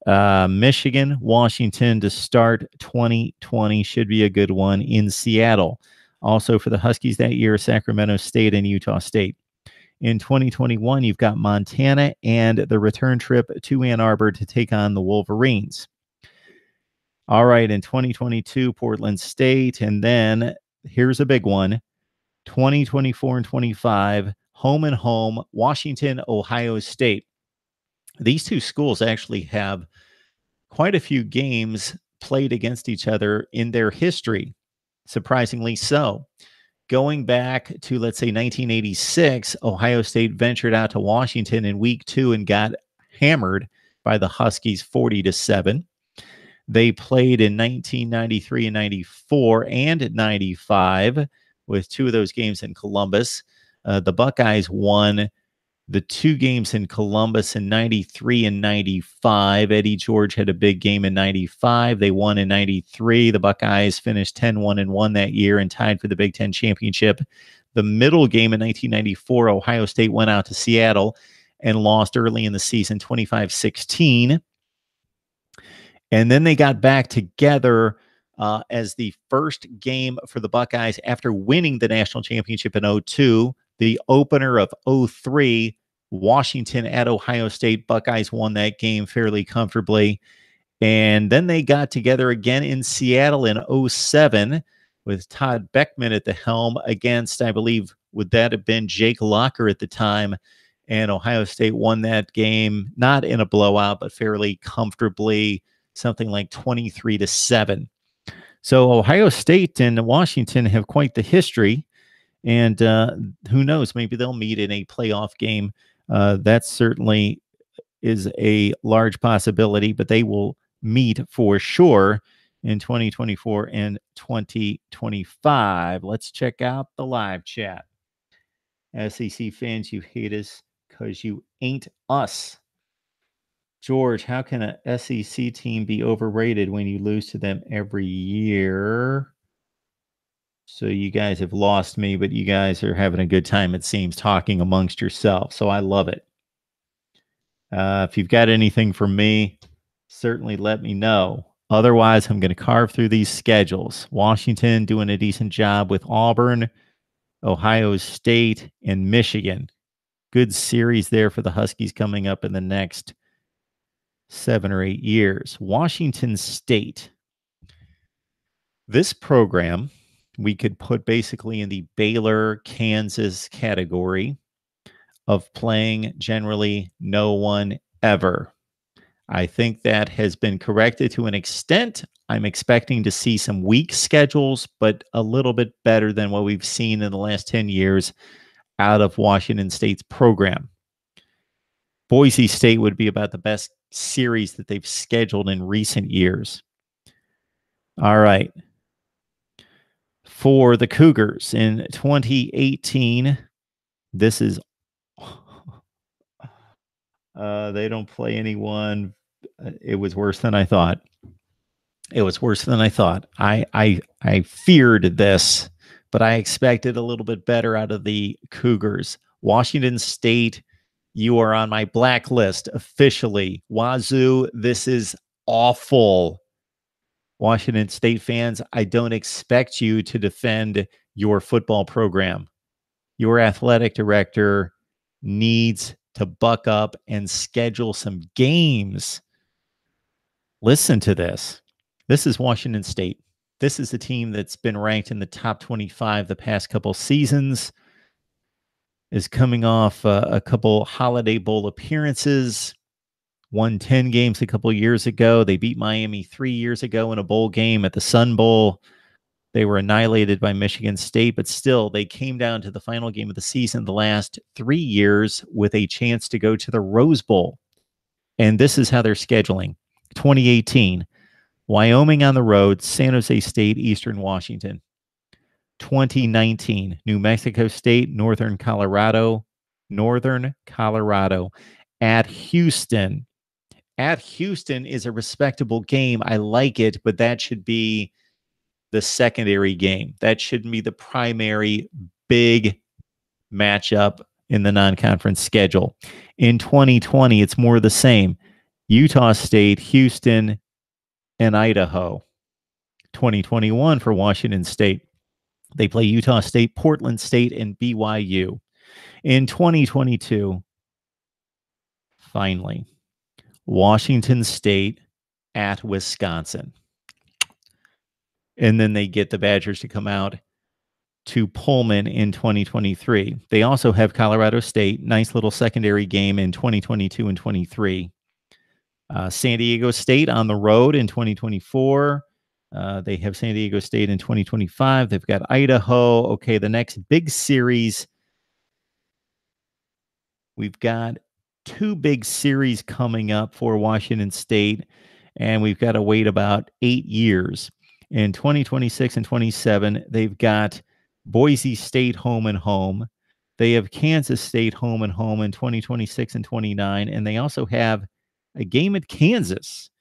Michigan, Washington to start 2020 should be a good one in Seattle. Also for the Huskies that year, Sacramento State and Utah State. In 2021, you've got Montana and the return trip to Ann Arbor to take on the Wolverines. All right, in 2022, Portland State, and then here's a big one, 2024 and 25, home and home, Washington, Ohio State. These 2 schools actually have quite a few games played against each other in their history, surprisingly so. Going back to, let's say, 1986, Ohio State ventured out to Washington in week 2 and got hammered by the Huskies 40-7. They played in 1993 and 94 and 95, with 2 of those games in Columbus. The Buckeyes won the 2 games in Columbus in 93 and 95. Eddie George had a big game in 95. They won in 93. The Buckeyes finished 10-1-1 that year and tied for the Big Ten championship. The middle game in 1994, Ohio State went out to Seattle and lost early in the season 25-16. And then they got back together as the first game for the Buckeyes after winning the national championship in 2002. The opener of 2003, Washington at Ohio State. Buckeyes won that game fairly comfortably. And then they got together again in Seattle in 2007 with Todd Beckman at the helm against, I believe, would that have been Jake Locker at the time. And Ohio State won that game, not in a blowout, but fairly comfortably, something like 23-7. So Ohio State and Washington have quite the history. And who knows, maybe they'll meet in a playoff game. That certainly is a large possibility, but they will meet for sure in 2024 and 2025. Let's check out the live chat. SEC fans, you hate us because you ain't us. George, how can a SEC team be overrated when you lose to them every year? So you guys have lost me, but you guys are having a good time, it seems, talking amongst yourselves. So I love it. If you've got anything for me, certainly let me know. Otherwise, I'm going to carve through these schedules. Washington doing a decent job with Auburn. Ohio State, and Michigan. Good series there for the Huskies coming up in the next 7 or 8 years. Washington State. This program we could put basically in the Baylor, Kansas category of playing generally no one ever. I think that has been corrected to an extent. I'm expecting to see some weak schedules, but a little bit better than what we've seen in the last 10 years out of Washington State's program. Boise State would be about the best series that they've scheduled in recent years. All right. For the Cougars in 2018, this is they don't play anyone. It was worse than I thought. It was worse than I thought. I feared this, but I expected a little bit better out of the Cougars. Washington State, you are on my blacklist officially. Wazoo, this is awful. Washington State fans, I don't expect you to defend your football program. Your athletic director needs to buck up and schedule some games. Listen to this. This is Washington State. This is a team that's been ranked in the top 25 the past couple seasons, is coming off a couple Holiday Bowl appearances, won 10 games a couple years ago. They beat Miami 3 years ago in a bowl game at the Sun Bowl. They were annihilated by Michigan State, but still, they came down to the final game of the season the last 3 years with a chance to go to the Rose Bowl. And this is how they're scheduling. 2018, Wyoming on the road, San Jose State, Eastern Washington. 2019, New Mexico State, Northern Colorado, at Houston. At Houston is a respectable game. I like it, but that should be the secondary game. That shouldn't be the primary big matchup in the non-conference schedule. In 2020, it's more the same. Utah State, Houston, and Idaho. 2021 for Washington State. They play Utah State, Portland State, and BYU. In 2022, finally, Washington State at Wisconsin. And then they get the Badgers to come out to Pullman in 2023. They also have Colorado State, nice little secondary game in 2022 and 23. San Diego State on the road in 2024. They have San Diego State in 2025. They've got Idaho. Okay, the next big series. We've got 2 big series coming up for Washington State, and we've got to wait about 8 years. In 2026 and 27, they've got Boise State home and home. They have Kansas State home and home in 2026 and 29, and they also have a game at Kansas.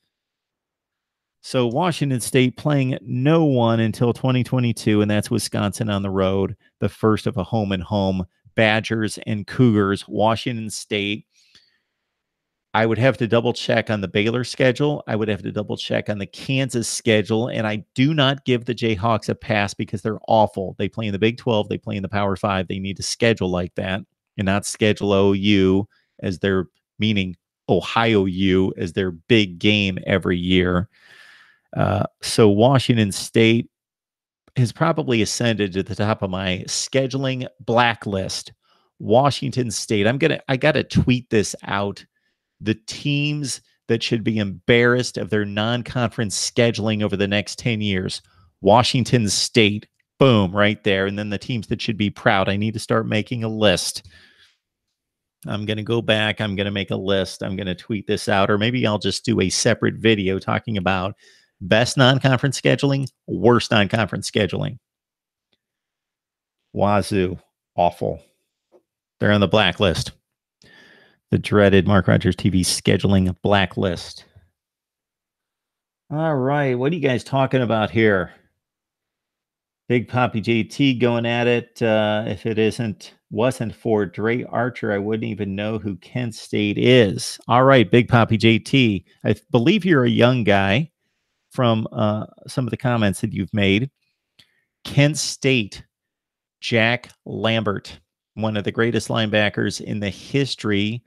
So Washington State playing no one until 2022, and that's Wisconsin on the road, the first of a home and home. Badgers and Cougars. Washington State, I would have to double check on the Baylor schedule. I would have to double check on the Kansas schedule. And I do not give the Jayhawks a pass because they're awful. They play in the Big 12. They play in the Power 5. They need to schedule like that and not schedule OU as their, meaning Ohio U, as their big game every year. So Washington State has probably ascended to the top of my scheduling blacklist. Washington State. I got to tweet this out. The teams that should be embarrassed of their non-conference scheduling over the next 10 years. Washington State, boom, right there. And then the teams that should be proud. I need to start making a list. I'm going to go back. I'm going to make a list. I'm going to tweet this out, or maybe I'll just do a separate video talking about best non-conference scheduling, worst non-conference scheduling. Wazoo, awful. They're on the blacklist. The dreaded Mark Rogers TV scheduling blacklist. All right, what are you guys talking about here? Big Poppy JT going at it. If it wasn't for Dre Archer, I wouldn't even know who Kent State is. All right, Big Poppy JT. I believe you're a young guy from some of the comments that you've made. Kent State Jack Lambert, one of the greatest linebackers in the history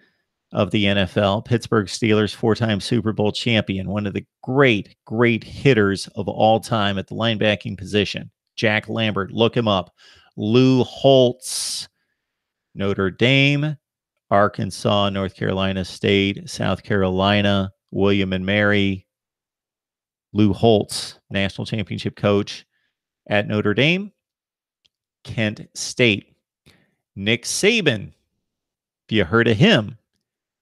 of the NFL. Pittsburgh Steelers 4-time Super Bowl champion, one of the great, great hitters of all time at the linebacking position. Jack Lambert, look him up. Lou Holtz, Notre Dame, Arkansas, North Carolina State, South Carolina, William and Mary. Lou Holtz, national championship coach at Notre Dame, Kent State. Nick Saban, if you heard of him,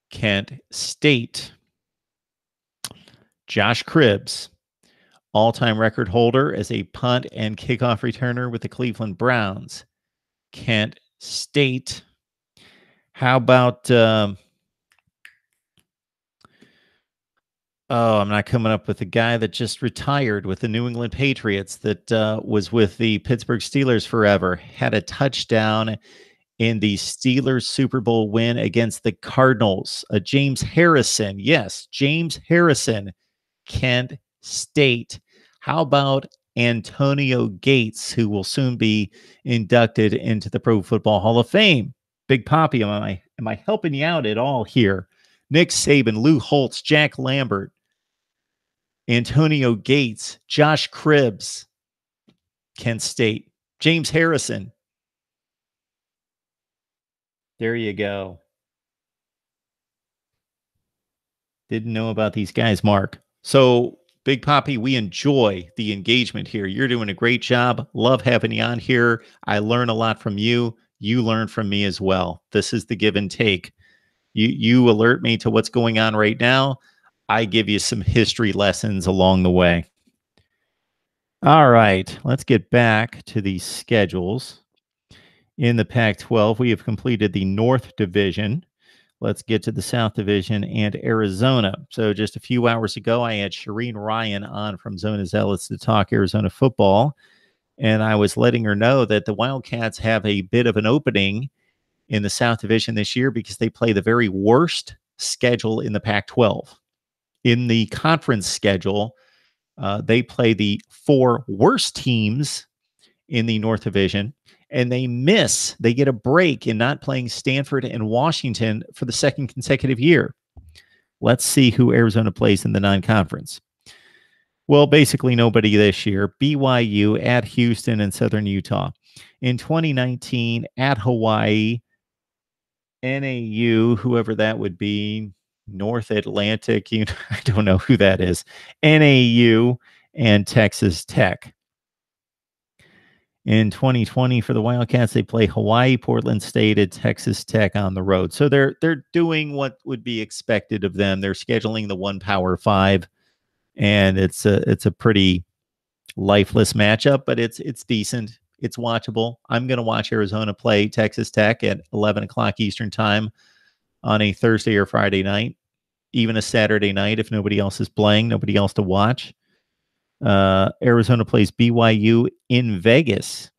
Kent State. Josh Cribbs, all-time record holder as a punt and kickoff returner with the Cleveland Browns, Kent State. How about I'm not coming up with the guy that just retired with the New England Patriots that was with the Pittsburgh Steelers forever, had a touchdown in the Steelers Super Bowl win against the Cardinals. James Harrison. Yes, James Harrison, Kent State. How about Antonio Gates, who will soon be inducted into the Pro Football Hall of Fame? Big Poppy, am I helping you out at all here? Nick Saban, Lou Holtz, Jack Lambert, Antonio Gates, Josh Cribbs, Kent State, James Harrison. There you go. Didn't know about these guys, Mark. So, Big Poppy, we enjoy the engagement here. You're doing a great job. Love having you on here. I learn a lot from you. You learn from me as well. This is the give and take. You alert me to what's going on right now. I give you some history lessons along the way. All right, let's get back to the schedules. In the Pac-12, we have completed the North Division. Let's get to the South Division and Arizona. So just a few hours ago, I had Shireen Ryan on from Zona Zealots to talk Arizona football, and I was letting her know that the Wildcats have a bit of an opening in the South Division this year because they play the very worst schedule in the Pac-12. In the conference schedule, they play the 4 worst teams in the North Division, and they get a break in not playing Stanford and Washington for the second consecutive year. Let's see who Arizona plays in the non-conference. Well, basically nobody this year. BYU at Houston and Southern Utah. In 2019, at Hawaii, NAU, whoever that would be, North Atlantic, I don't know who that is, NAU, and Texas Tech. In 2020, for the Wildcats, they play Hawaii, Portland State, and Texas Tech on the road. So they're doing what would be expected of them. They're scheduling the 1 Power 5, and it's a pretty lifeless matchup, but it's decent. It's watchable. I'm going to watch Arizona play Texas Tech at 11 o'clock Eastern time on a Thursday or Friday night, even a Saturday night if nobody else is playing, nobody else to watch. Arizona plays BYU in Vegas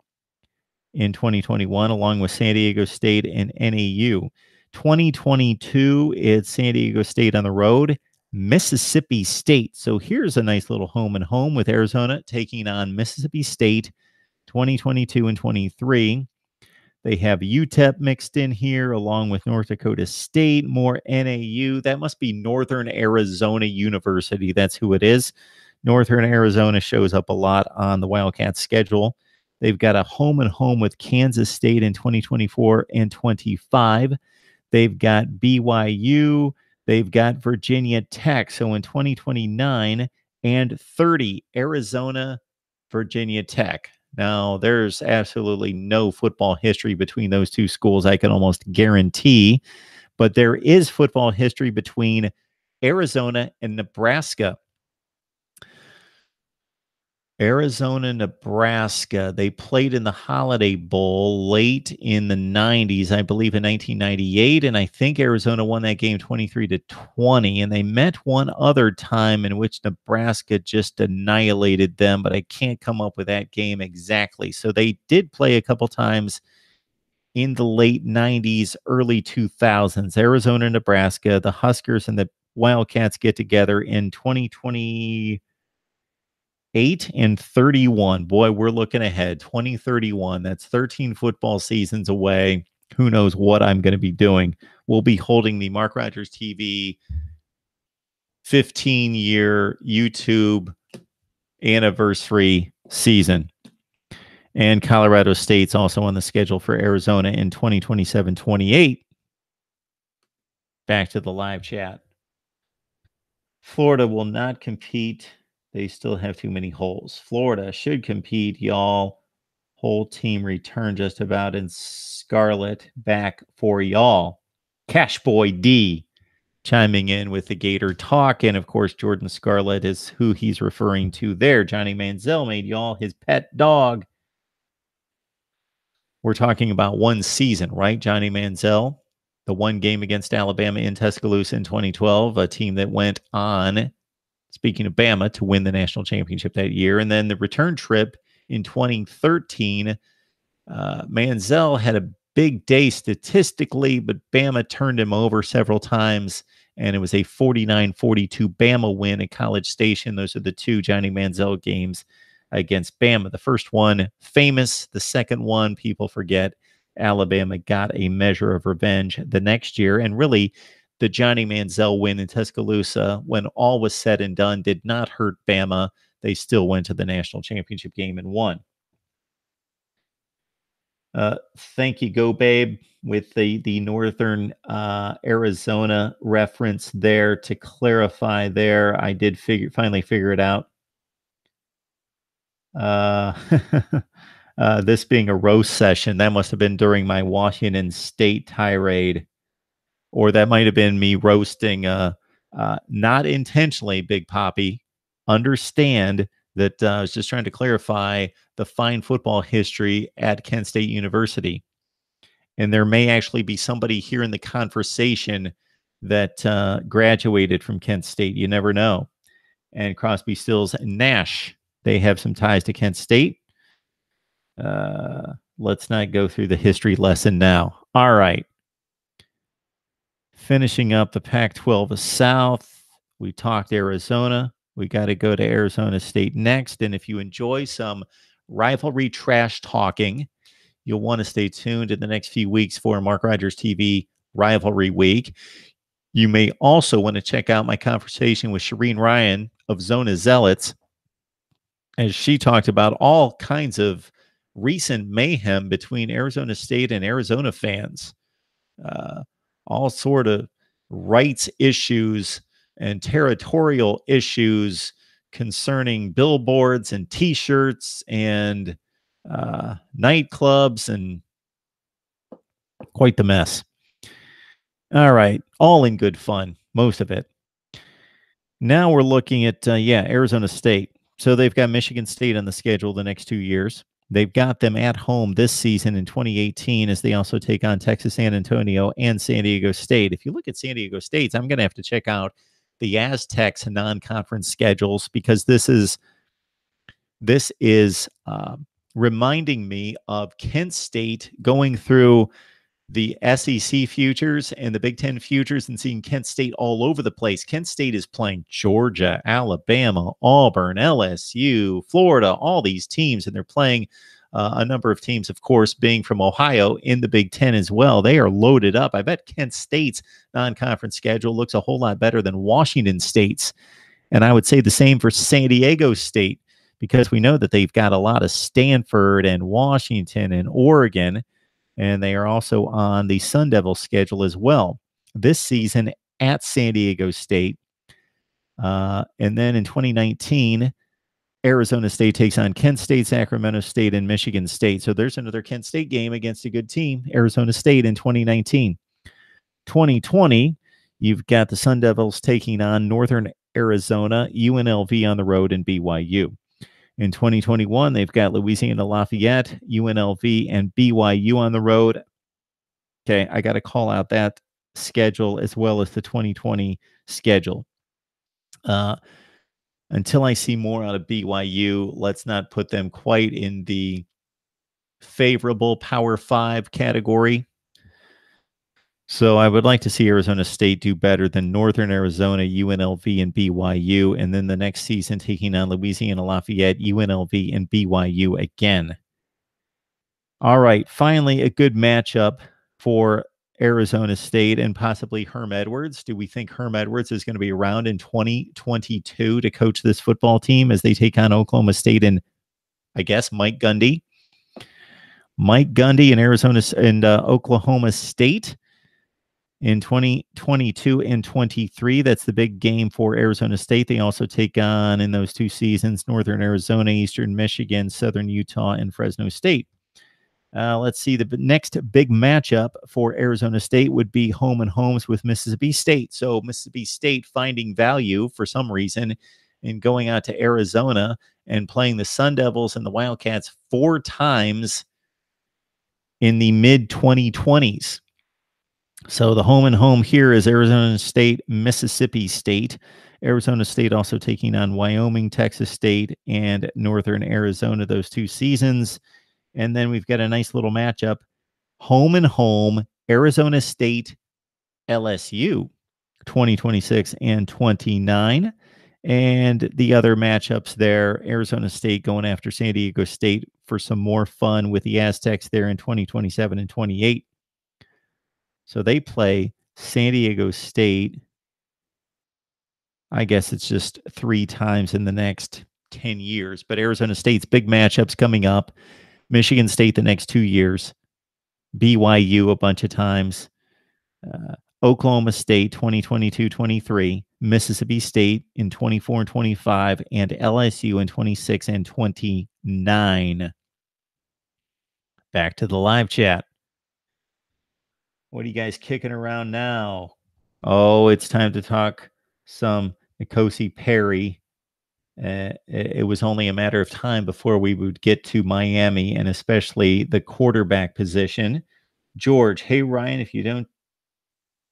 in 2021, along with San Diego State and NAU. 2022, it's San Diego State on the road, Mississippi State. So here's a nice little home and home with Arizona taking on Mississippi State 2022 and 23. They have UTEP mixed in here along with North Dakota State, more NAU. That must be Northern Arizona University. That's who it is. Northern Arizona shows up a lot on the Wildcats schedule. They've got a home and home with Kansas State in 2024 and 25. They've got BYU. They've got Virginia Tech. So in 2029 and 30, Arizona, Virginia Tech. Now, there's absolutely no football history between those two schools, I can almost guarantee. But there is football history between Arizona and Nebraska. Arizona, Nebraska, they played in the Holiday Bowl late in the 90s, I believe in 1998, and I think Arizona won that game 23-20, and they met one other time in which Nebraska just annihilated them, but I can't come up with that game exactly. So they did play a couple times in the late 90s, early 2000s. Arizona, Nebraska, the Huskers and the Wildcats get together in 2028 28-31. Boy, we're looking ahead. 2031. That's 13 football seasons away. Who knows what I'm going to be doing? We'll be holding the Mark Rogers TV 15-year YouTube anniversary season. And Colorado State's also on the schedule for Arizona in 2027-28. Back to the live chat. Florida will not compete. They still have too many holes. Florida should compete, y'all. Whole team return just about in scarlet back for y'all. Cash Boy D chiming in with the Gator talk. And of course, Jordan Scarlett is who he's referring to there. Johnny Manziel made y'all his pet dog. We're talking about one season, right? Johnny Manziel, the one game against Alabama in Tuscaloosa in 2012, a team that went on, speaking of Bama, to win the national championship that year. And then the return trip in 2013, Manziel had a big day statistically, but Bama turned him over several times, and it was a 49-42 Bama win at College Station. Those are the two Johnny Manziel games against Bama. The first one, famous. The second one, people forget. Alabama got a measure of revenge the next year, and really, the Johnny Manziel win in Tuscaloosa, when all was said and done, did not hurt Bama. They still went to the national championship game and won. Thank you, Go Babe, with the Northern Arizona reference there. To clarify there, I did finally figure it out. This being a roast session, that must have been during my Washington State tirade, or that might have been me roasting, not intentionally, Big Poppy. Understand that I was just trying to clarify the fine football history at Kent State University. And there may actually be somebody here in the conversation that graduated from Kent State. You never know. And Crosby, Stills, and Nash, they have some ties to Kent State. Let's not go through the history lesson now. All right. Finishing up the Pac-12 South, we talked Arizona. We got to go to Arizona State next. And if you enjoy some rivalry trash talking, you'll want to stay tuned in the next few weeks for Mark Rogers TV Rivalry Week. You may also want to check out my conversation with Shireen Ryan of Zona Zealots, as she talked about all kinds of recent mayhem between Arizona State and Arizona fans. All sort of rights issues and territorial issues concerning billboards and T-shirts and nightclubs, and quite the mess. All right, all in good fun, most of it. Now we're looking at, Arizona State. So they've got Michigan State on the schedule the next 2 years. They've got them at home this season in 2018, as they also take on Texas San Antonio and San Diego State. If you look at San Diego State's, I'm going to have to check out the Aztecs non-conference schedules, because this is reminding me of Kent State going through the SEC futures and the Big Ten futures and seeing Kent State all over the place. Kent State is playing Georgia, Alabama, Auburn, LSU, Florida, all these teams, and they're playing a number of teams, of course, being from Ohio in the Big Ten as well. They are loaded up. I bet Kent State's non-conference schedule looks a whole lot better than Washington State's. And I would say the same for San Diego State, because we know that they've got a lot of Stanford and Washington and Oregon, and they are also on the Sun Devil schedule as well this season at San Diego State. And then in 2019, Arizona State takes on Kent State, Sacramento State, and Michigan State. So there's another Kent State game against a good team, Arizona State, in 2019. 2020, you've got the Sun Devils taking on Northern Arizona, UNLV on the road, and BYU. In 2021, they've got Louisiana Lafayette, UNLV, and BYU on the road. Okay, I got to call out that schedule as well as the 2020 schedule. Until I see more out of BYU, let's not put them quite in the favorable Power 5 category. So I would like to see Arizona State do better than Northern Arizona, UNLV, and BYU. And then the next season taking on Louisiana Lafayette, UNLV, and BYU again. All right. Finally, a good matchup for Arizona State and possibly Herm Edwards. Do we think Herm Edwards is going to be around in 2022 to coach this football team as they take on Oklahoma State and, I guess, Mike Gundy? Mike Gundy in Arizona and Oklahoma State in 2022 and 23. That's the big game for Arizona State. They also take on, in those two seasons, Northern Arizona, Eastern Michigan, Southern Utah, and Fresno State. Let's see. The next big matchup for Arizona State would be home and homes with Mississippi State. So Mississippi State finding value for some reason in going out to Arizona and playing the Sun Devils and the Wildcats 4 times in the mid-2020s. So the home and home here is Arizona State, Mississippi State. Arizona State also taking on Wyoming, Texas State, and Northern Arizona those 2 seasons. And then we've got a nice little matchup, home and home, Arizona State, LSU, 2026 and 29. And the other matchups there, Arizona State going after San Diego State for some more fun with the Aztecs there in 2027 and 28. So they play San Diego State. I guess it's just 3 times in the next 10 years. But Arizona State's big matchups coming up. Michigan State the next 2 years. BYU a bunch of times. Oklahoma State 2022-23. Mississippi State in 24 and 25. And LSU in 26 and 29. Back to the live chat. What are you guys kicking around now? Oh, it's time to talk some N'Kosi Perry. It was only a matter of time before we would get to Miami and especially the quarterback position. George, hey, Ryan, if you don't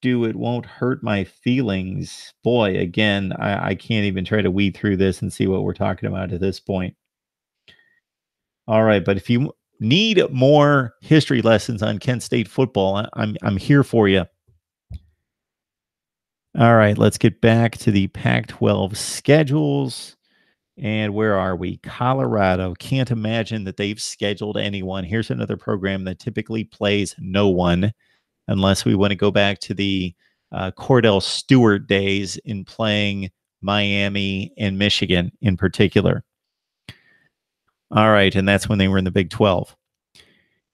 do it, won't hurt my feelings. Boy, again, I can't even try to weed through this and see what we're talking about at this point. All right, but if you need more history lessons on Kent State football, I'm here for you. All right, let's get back to the Pac-12 schedules. And where are we? Colorado. Can't imagine that they've scheduled anyone. Here's another program that typically plays no one, unless we want to go back to the Cordell Stewart days in playing Miami and Michigan in particular. All right, and that's when they were in the Big 12.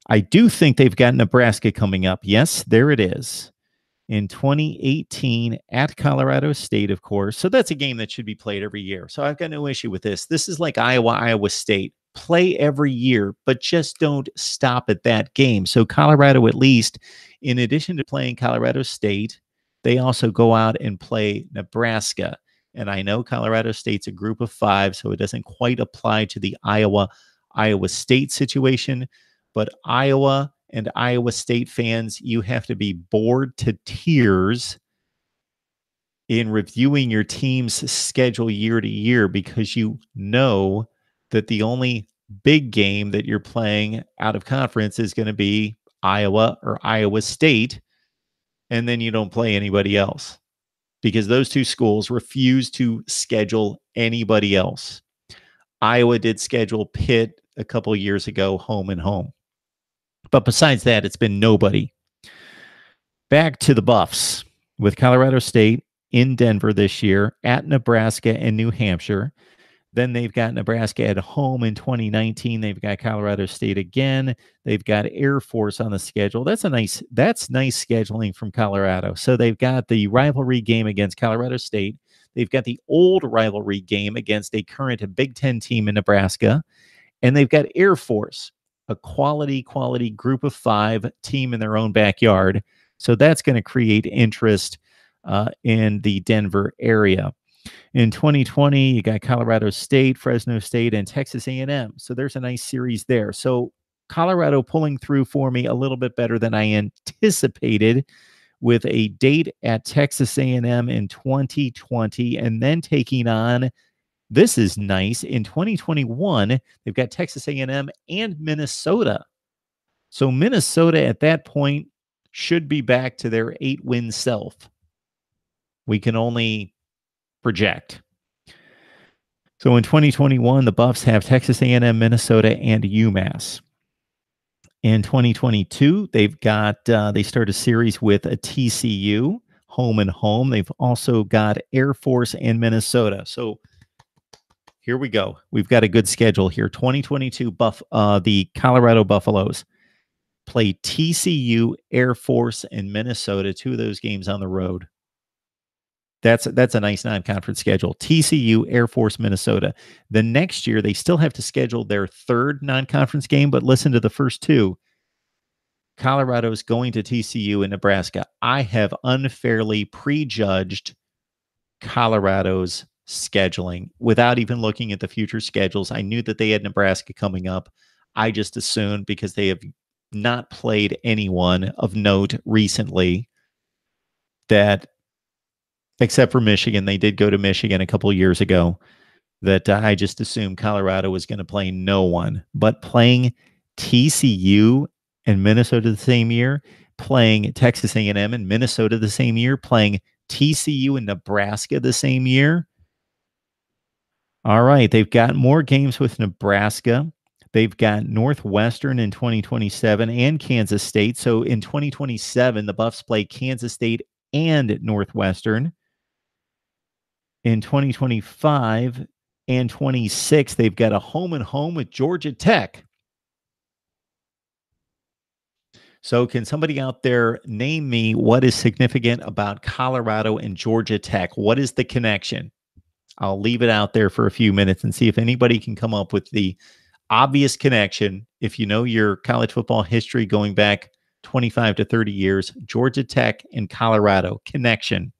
I do think they've got Nebraska coming up. Yes, there it is. In 2018 at Colorado State, of course. So that's a game that should be played every year. So I've got no issue with this. This is like Iowa State. Play every year, but just don't stop at that game. So Colorado, at least, in addition to playing Colorado State, they also go out and play Nebraska. And I know Colorado State's a group of 5, so it doesn't quite apply to the Iowa State situation. But Iowa and Iowa State fans, you have to be bored to tears in reviewing your team's schedule year to year because you know that the only big game that you're playing out of conference is going to be Iowa or Iowa State, and then you don't play anybody else because those 2 schools refuse to schedule anybody else. Iowa did schedule Pitt a couple years ago, home and home. But besides that, it's been nobody. Back to the Buffs with Colorado State in Denver this year, at Nebraska and New Hampshire. Then they've got Nebraska at home in 2019. They've got Colorado State again. They've got Air Force on the schedule. That's nice scheduling from Colorado. So they've got the rivalry game against Colorado State. They've got the old rivalry game against a current Big Ten team in Nebraska. And they've got Air Force, a quality group of 5 team in their own backyard. So that's going to create interest in the Denver area. In 2020, you got Colorado State, Fresno State, and Texas A&M. So there's a nice series there. So Colorado pulling through for me a little bit better than I anticipated, with a date at Texas A&M in 2020, and then taking on, this is nice, in 2021, they've got Texas A&M and Minnesota. So Minnesota at that point should be back to their 8-win self. We can only project. So in 2021, the Buffs have Texas A&M, Minnesota, and UMass. In 2022, they've got they start a series with a TCU, home and home. They've also got Air Force and Minnesota. So here we go. We've got a good schedule here. 2022, the Colorado Buffaloes play TCU, Air Force, and Minnesota. 2 of those games on the road. That's a nice non-conference schedule. TCU, Air Force, Minnesota. The next year, they still have to schedule their 3rd non-conference game, but listen to the first 2. Colorado's going to TCU and Nebraska. I have unfairly prejudged Colorado's scheduling without even looking at the future schedules. I knew that they had Nebraska coming up. I just assumed because they have not played anyone of note recently that, except for Michigan, they did go to Michigan a couple of years ago, that I just assumed Colorado was going to play no one. But playing TCU and Minnesota the same year, playing Texas A&M and Minnesota the same year, playing TCU and Nebraska the same year. All right, they've got more games with Nebraska. They've got Northwestern in 2027 and Kansas State. So in 2027, the Buffs play Kansas State and Northwestern. In 2025 and 26, they've got a home and home with Georgia Tech. So can somebody out there name me what is significant about Colorado and Georgia Tech? What is the connection? I'll leave it out there for a few minutes and see if anybody can come up with the obvious connection. If you know your college football history going back 25 to 30 years, Georgia Tech and Colorado connection.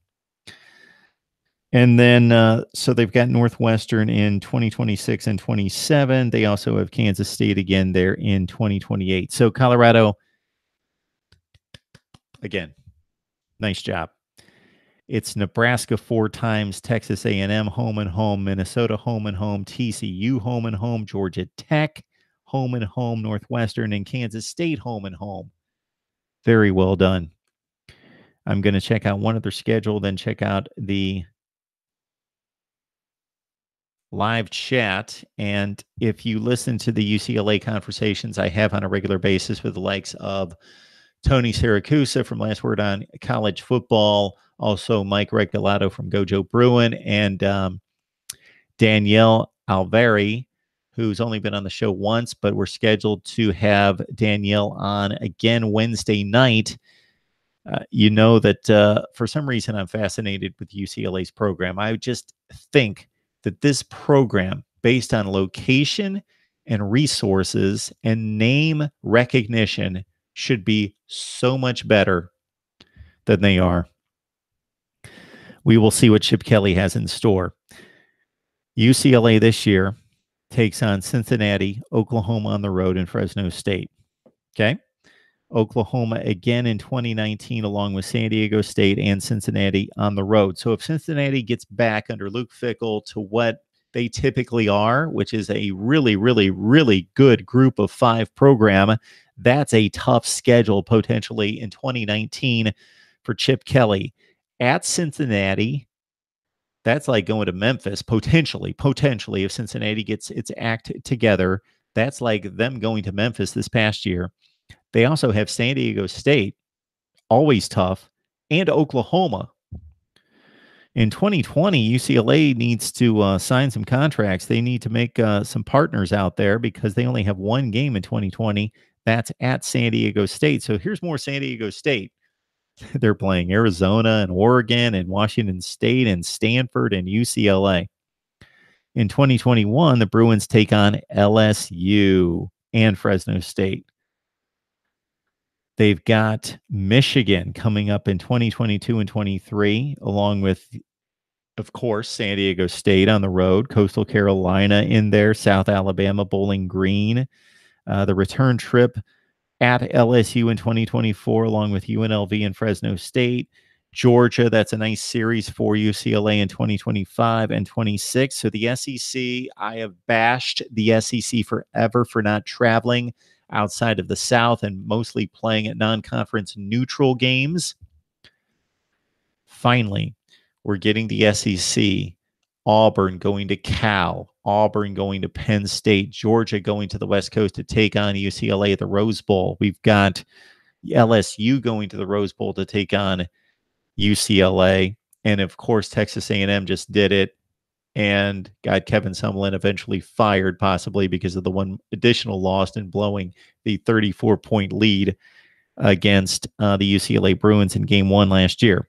And then, so they've got Northwestern in 2026 and 27. They also have Kansas State again there in 2028. So Colorado, again, nice job. It's Nebraska 4 times, Texas A&M home and home, Minnesota home and home, TCU home and home, Georgia Tech home and home, Northwestern, and Kansas State home and home. Very well done. I'm going to check out one other schedule, then check out the live chat. And if you listen to the UCLA conversations I have on a regular basis with the likes of Tony Siracusa from Last Word on College Football, also Mike Regalado from Gojo Bruin, and Danielle Alvari, who's only been on the show once, but we're scheduled to have Danielle on again Wednesday night. You know that for some reason I'm fascinated with UCLA's program. I just think that this program, based on location and resources and name recognition, should be so much better than they are. We will see what Chip Kelly has in store. UCLA this year takes on Cincinnati, Oklahoma on the road, and Fresno State. Okay? Oklahoma again in 2019, along with San Diego State and Cincinnati on the road. So if Cincinnati gets back under Luke Fickell to what they typically are, which is a really, really, really good group of 5 program, that's a tough schedule potentially in 2019 for Chip Kelly. At Cincinnati, that's like going to Memphis, potentially, if Cincinnati gets its act together. That's like them going to Memphis this past year. They also have San Diego State, always tough, and Oklahoma. In 2020, UCLA needs to sign some contracts. They need to make some partners out there because they only have 1 game in 2020. That's at San Diego State. So here's more San Diego State. They're playing Arizona and Oregon and Washington State and Stanford and UCLA. In 2021, the Bruins take on LSU and Fresno State. They've got Michigan coming up in 2022 and 23, along with, of course, San Diego State on the road, Coastal Carolina in there, South Alabama, Bowling Green. The return trip at LSU in 2024, along with UNLV and Fresno State. Georgia, that's a nice series for UCLA in 2025 and 26. So the SEC, I have bashed the SEC forever for not traveling. outside of the South and mostly playing at non-conference neutral games. Finally, we're getting the SEC. Auburn going to Cal, Auburn going to Penn State, Georgia going to the West Coast to take on UCLA at the Rose Bowl. We've got LSU going to the Rose Bowl to take on UCLA. And of course, Texas A&M just did it and got Kevin Sumlin eventually fired, possibly because of the one additional loss in blowing the 34-point lead against the UCLA Bruins in Game 1 last year.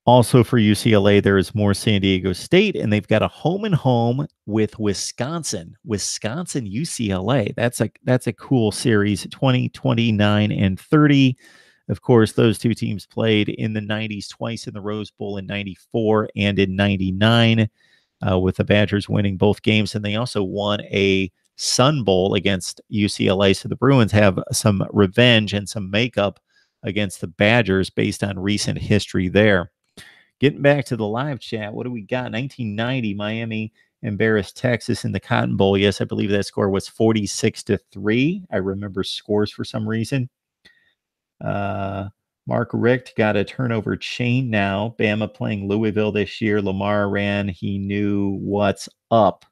Also for UCLA, there is more San Diego State, and they've got a home-and-home with Wisconsin. Wisconsin, UCLA. That's a cool series, 20, 29, and 30. Of course, those two teams played in the 90s twice in the Rose Bowl in 94 and in 99, with the Badgers winning both games. And they also won a Sun Bowl against UCLA. So the Bruins have some revenge and some makeup against the Badgers based on recent history there. Getting back to the live chat, what do we got? 1990, Miami embarrassed Texas in the Cotton Bowl. Yes, I believe that score was 46-3. I remember scores for some reason. Mark Richt got a turnover chain now. Bama playing Louisville this year. Lamar ran. He knew what's up.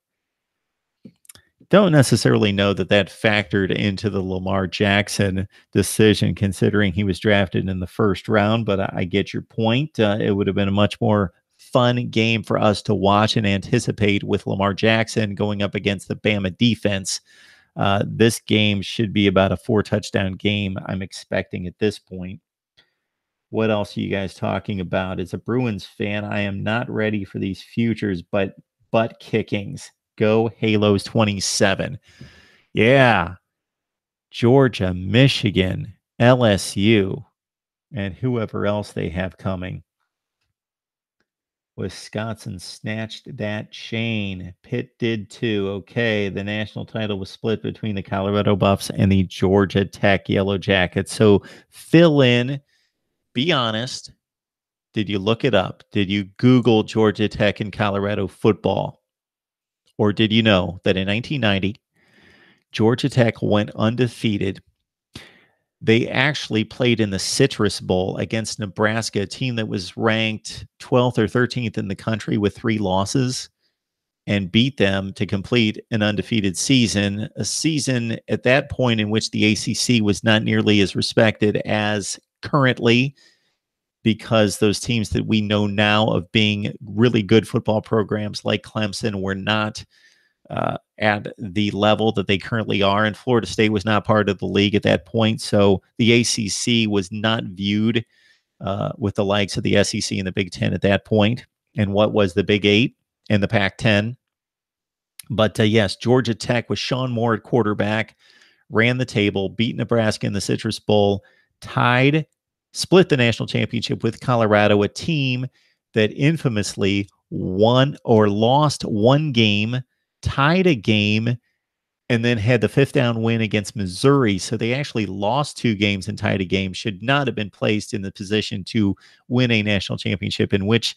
Don't necessarily know that factored into the Lamar Jackson decision, considering he was drafted in the first round, but I get your point. It would have been a much more fun game for us to watch and anticipate with Lamar Jackson going up against the Bama defense. This game should be about a 4-touchdown game, I'm expecting at this point. What else are you guys talking about? As a Bruins fan, I am not ready for these futures, but butt kickings. Go Halos 27. Yeah. Georgia, Michigan, LSU, and whoever else they have coming. Wisconsin snatched that chain. Pitt did too. Okay, the national title was split between the Colorado Buffs and the Georgia Tech Yellow Jackets. So fill in, be honest. Did you look it up? Did you Google Georgia Tech and Colorado football? Or did you know that in 1990, Georgia Tech went undefeated? They actually played in the Citrus Bowl against Nebraska, a team that was ranked 12th or 13th in the country with 3 losses, and beat them to complete an undefeated season, a season at that point in which the ACC was not nearly as respected as currently, because those teams that we know now of being really good football programs like Clemson were not at the level that they currently are. And Florida State was not part of the league at that point. So the ACC was not viewed with the likes of the SEC and the Big Ten at that point. And what was the Big 8 and the Pac-10? But yes, Georgia Tech with Sean Moore at quarterback ran the table, beat Nebraska in the Citrus Bowl, split the national championship with Colorado, a team that infamously won or lost one game, tied a game, and then had the 5th down win against Missouri. So they actually lost 2 games and tied a game, should not have been placed in the position to win a national championship, in which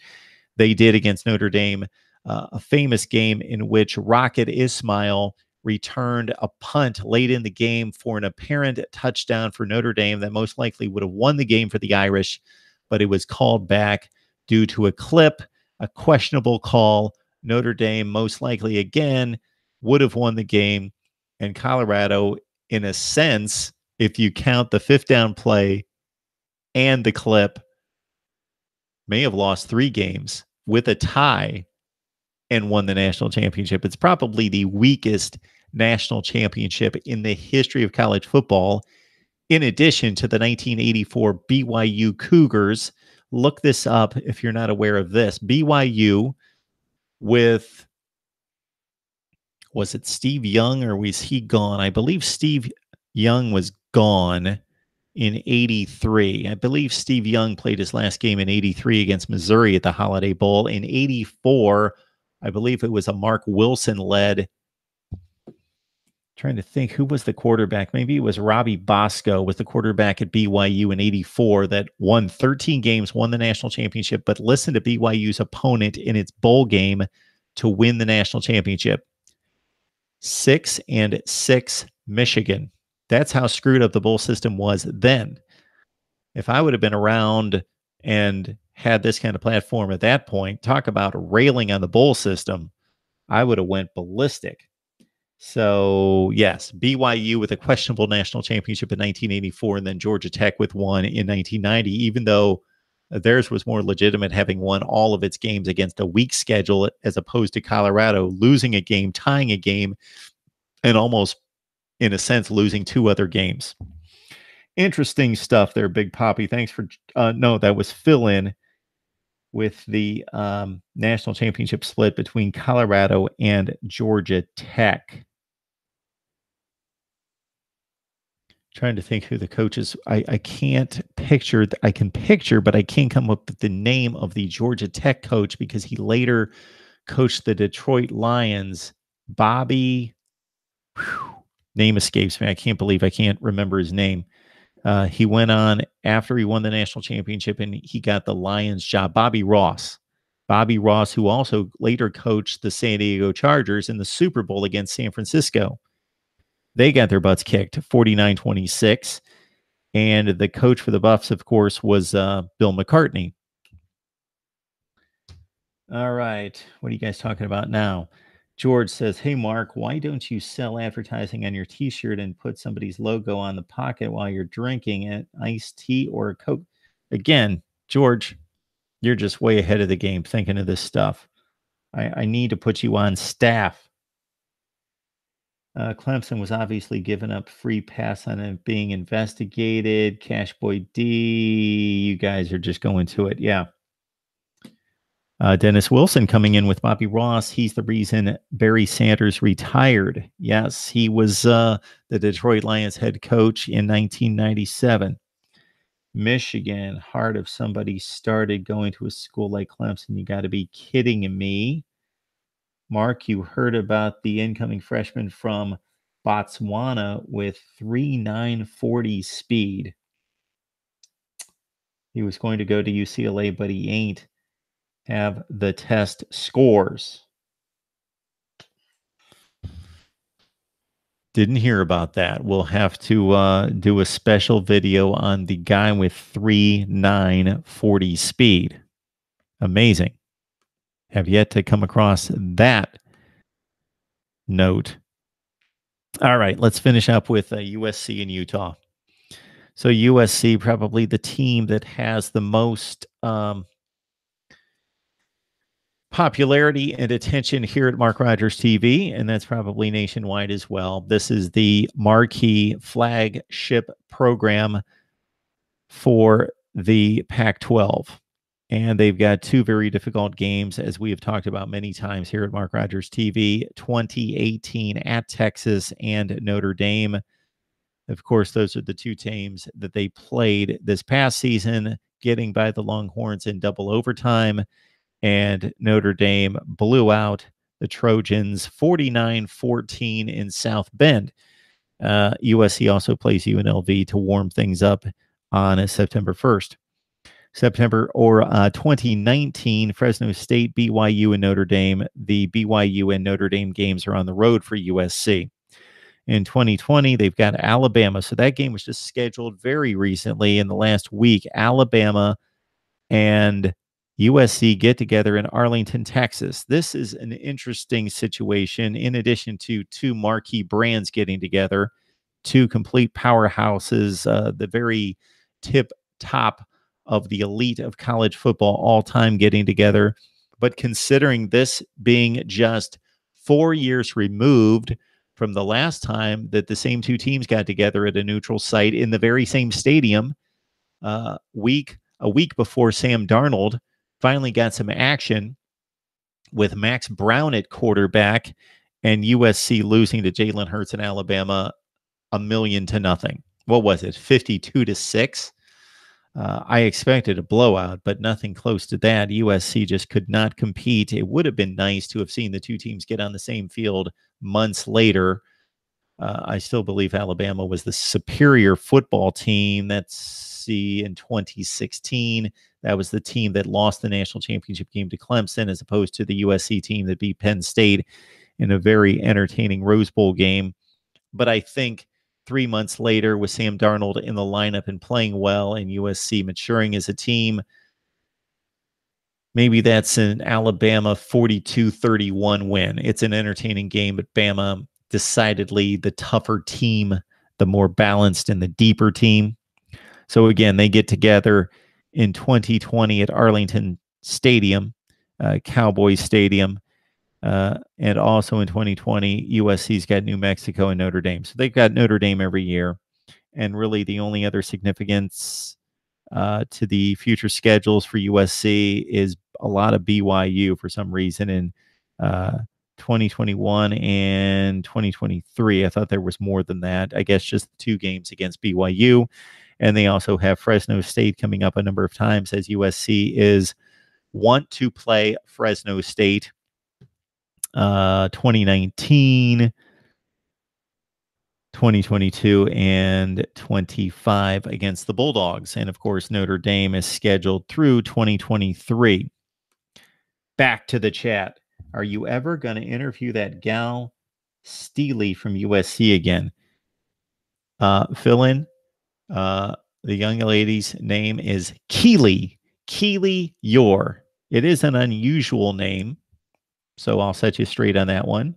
they did against Notre Dame, a famous game in which Rocket Ismail returned a punt late in the game for an apparent touchdown for Notre Dame that most likely would have won the game for the Irish, but it was called back due to a clip, a questionable call. Notre Dame most likely again would have won the game, and Colorado, in a sense, if you count the 5th down play and the clip, may have lost 3 games with a tie and won the national championship. It's probably the weakest national championship in the history of college football, in addition to the 1984 BYU Cougars. Look this up if you're not aware of this. BYU with, was it Steve Young or was he gone? I believe Steve Young was gone in 83. I believe Steve Young played his last game in 83 against Missouri at the Holiday Bowl. In 84, I believe it was a Mark Wilson-led, trying to think who was the quarterback. Maybe it was Robbie Bosco was the quarterback at BYU in 84 that won 13 games, won the national championship, but listen to BYU's opponent in its bowl game to win the national championship. 6-6 Michigan. That's how screwed up the bowl system was then. If I would have been around and had this kind of platform at that point, talk about railing on the bowl system, I would have went ballistic. So, yes, BYU with a questionable national championship in 1984, and then Georgia Tech with one in 1990, even though theirs was more legitimate, having won all of its games against a weak schedule, as opposed to Colorado losing a game, tying a game, and almost, in a sense, losing two other games. Interesting stuff there, Big Poppy. Thanks for, no, that was fill in with the national championship split between Colorado and Georgia Tech. Trying to think who the coach is. I can't picture. I can picture, but I can't come up with the name of the Georgia Tech coach because he later coached the Detroit Lions. Bobby, name escapes me. I can't believe I can't remember his name. He went on after he won the national championship and he got the Lions job. Bobby Ross, who also later coached the San Diego Chargers in the Super Bowl against San Francisco. They got their butts kicked 49-26. And the coach for the Buffs, of course, was Bill McCartney. All right. What are you guys talking about now? George says, hey, Mark, why don't you sell advertising on your T-shirt and put somebody's logo on the pocket while you're drinking it, iced tea or a Coke? Again, George, you're just way ahead of the game thinking of this stuff. I need to put you on staff. Clemson was obviously given up free pass on it being investigated. Cash Boy D, you guys are just going to it. Yeah. Dennis Wilson coming in with Bobby Ross. He's the reason Barry Sanders retired. Yes, he was the Detroit Lions head coach in 1997. Michigan, heart of somebody started going to a school like Clemson. You got to be kidding me. Mark, you heard about the incoming freshman from Botswana with 3.940 speed. He was going to go to UCLA, but he ain't have the test scores. Didn't hear about that. We'll have to do a special video on the guy with 3.940 speed. Amazing. Have yet to come across that note. All right, let's finish up with USC and Utah. So USC, probably the team that has the most popularity and attention here at Mark Rogers TV, and that's probably nationwide as well. This is the marquee flagship program for the Pac-12. And they've got two very difficult games, as we have talked about many times here at Mark Rogers TV, 2018 at Texas and Notre Dame. Of course, those are the two teams that they played this past season, getting by the Longhorns in double overtime. And Notre Dame blew out the Trojans 49-14 in South Bend. USC also plays UNLV to warm things up on September 1st. September 2019, Fresno State, BYU, and Notre Dame. The BYU and Notre Dame games are on the road for USC. In 2020, they've got Alabama. So that game was just scheduled very recently in the last week. Alabama and USC get together in Arlington, Texas. This is an interesting situation. In addition to two marquee brands getting together, two complete powerhouses, the very tip top of the elite of college football all time getting together. But considering this being just 4 years removed from the last time that the same two teams got together at a neutral site in the very same stadium, a week before Sam Darnold finally got some action with Max Brown at quarterback and USC losing to Jalen Hurts in Alabama 1,000,000-0. What was it? 52-6. I expected a blowout, but nothing close to that. USC just could not compete. It would have been nice to have seen the two teams get on the same field months later. I still believe Alabama was the superior football team. That's in 2016. That was the team that lost the national championship game to Clemson, as opposed to the USC team that beat Penn State in a very entertaining Rose Bowl game. But I think 3 months later, with Sam Darnold in the lineup and playing well and USC maturing as a team, maybe that's an Alabama 42-31 win. It's an entertaining game, but Bama decidedly the tougher team, the more balanced and the deeper team. So again, they get together in 2020 at Arlington Stadium, Cowboys Stadium, and also in 2020, USC's got New Mexico and Notre Dame. So they've got Notre Dame every year. And really the only other significance to the future schedules for USC is a lot of BYU for some reason in 2021 and 2023. I thought there was more than that. I guess just 2 games against BYU. And they also have Fresno State coming up a number of times, as USC is want to play Fresno State 2019, 2022, and 25 against the Bulldogs. And of course, Notre Dame is scheduled through 2023. Back to the chat. Are you ever going to interview that gal Steely from USC again? Fill in. The young lady's name is Keely. Keely Yor. It is an unusual name, so I'll set you straight on that one.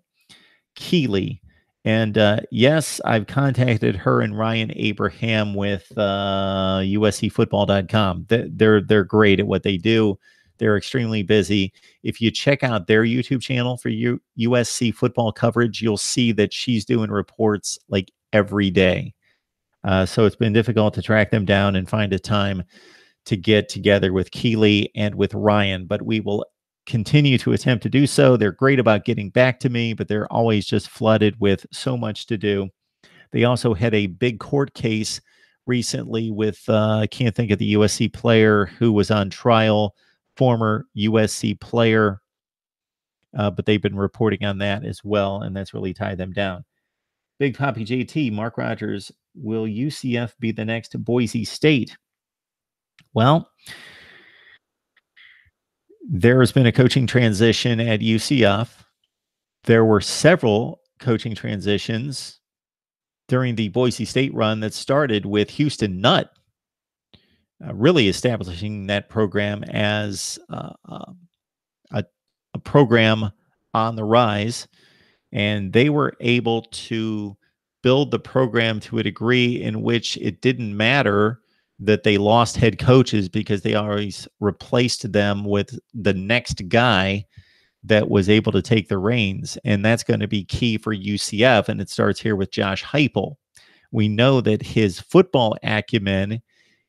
Keely. And yes, I've contacted her and Ryan Abraham with USCfootball.com. They're great at what they do. They're extremely busy. If you check out their YouTube channel for USC football coverage, you'll see that she's doing reports like every day. So it's been difficult to track them down and find a time to get together with Keely and with Ryan, but we will continue to attempt to do so. They're great about getting back to me, but they're always just flooded with so much to do. They also had a big court case recently with, I can't think of the USC player who was on trial, former USC player, but they've been reporting on that as well, and that's really tied them down. Big Poppy JT, Mark Rogers, will UCF be the next Boise State? Well, there has been a coaching transition at UCF. There were several coaching transitions during the Boise State run that started with Houston Nutt really establishing that program as a program on the rise. And they were able to build the program to a degree in which it didn't matter that they lost head coaches, because they always replaced them with the next guy that was able to take the reins. And that's going to be key for UCF. And it starts here with Josh Heupel. We know that his football acumen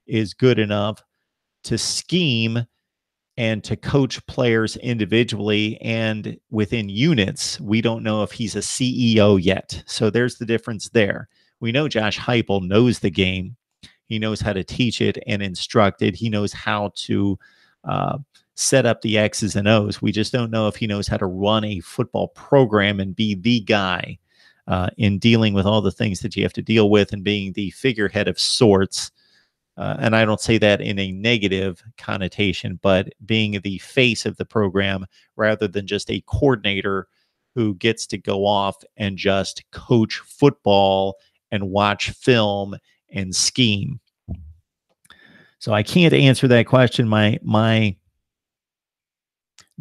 is good enough to scheme and to coach players individually and within units. We don't know if he's a CEO yet. So there's the difference there. We know Josh Heupel knows the game. He knows how to teach it and instruct it. He knows how to set up the X's and O's. We just don't know if he knows how to run a football program and be the guy in dealing with all the things that you have to deal with and being the figurehead of sorts. And I don't say that in a negative connotation, but being the face of the program rather than just a coordinator who gets to go off and just coach football and watch film and scheme. So I can't answer that question. My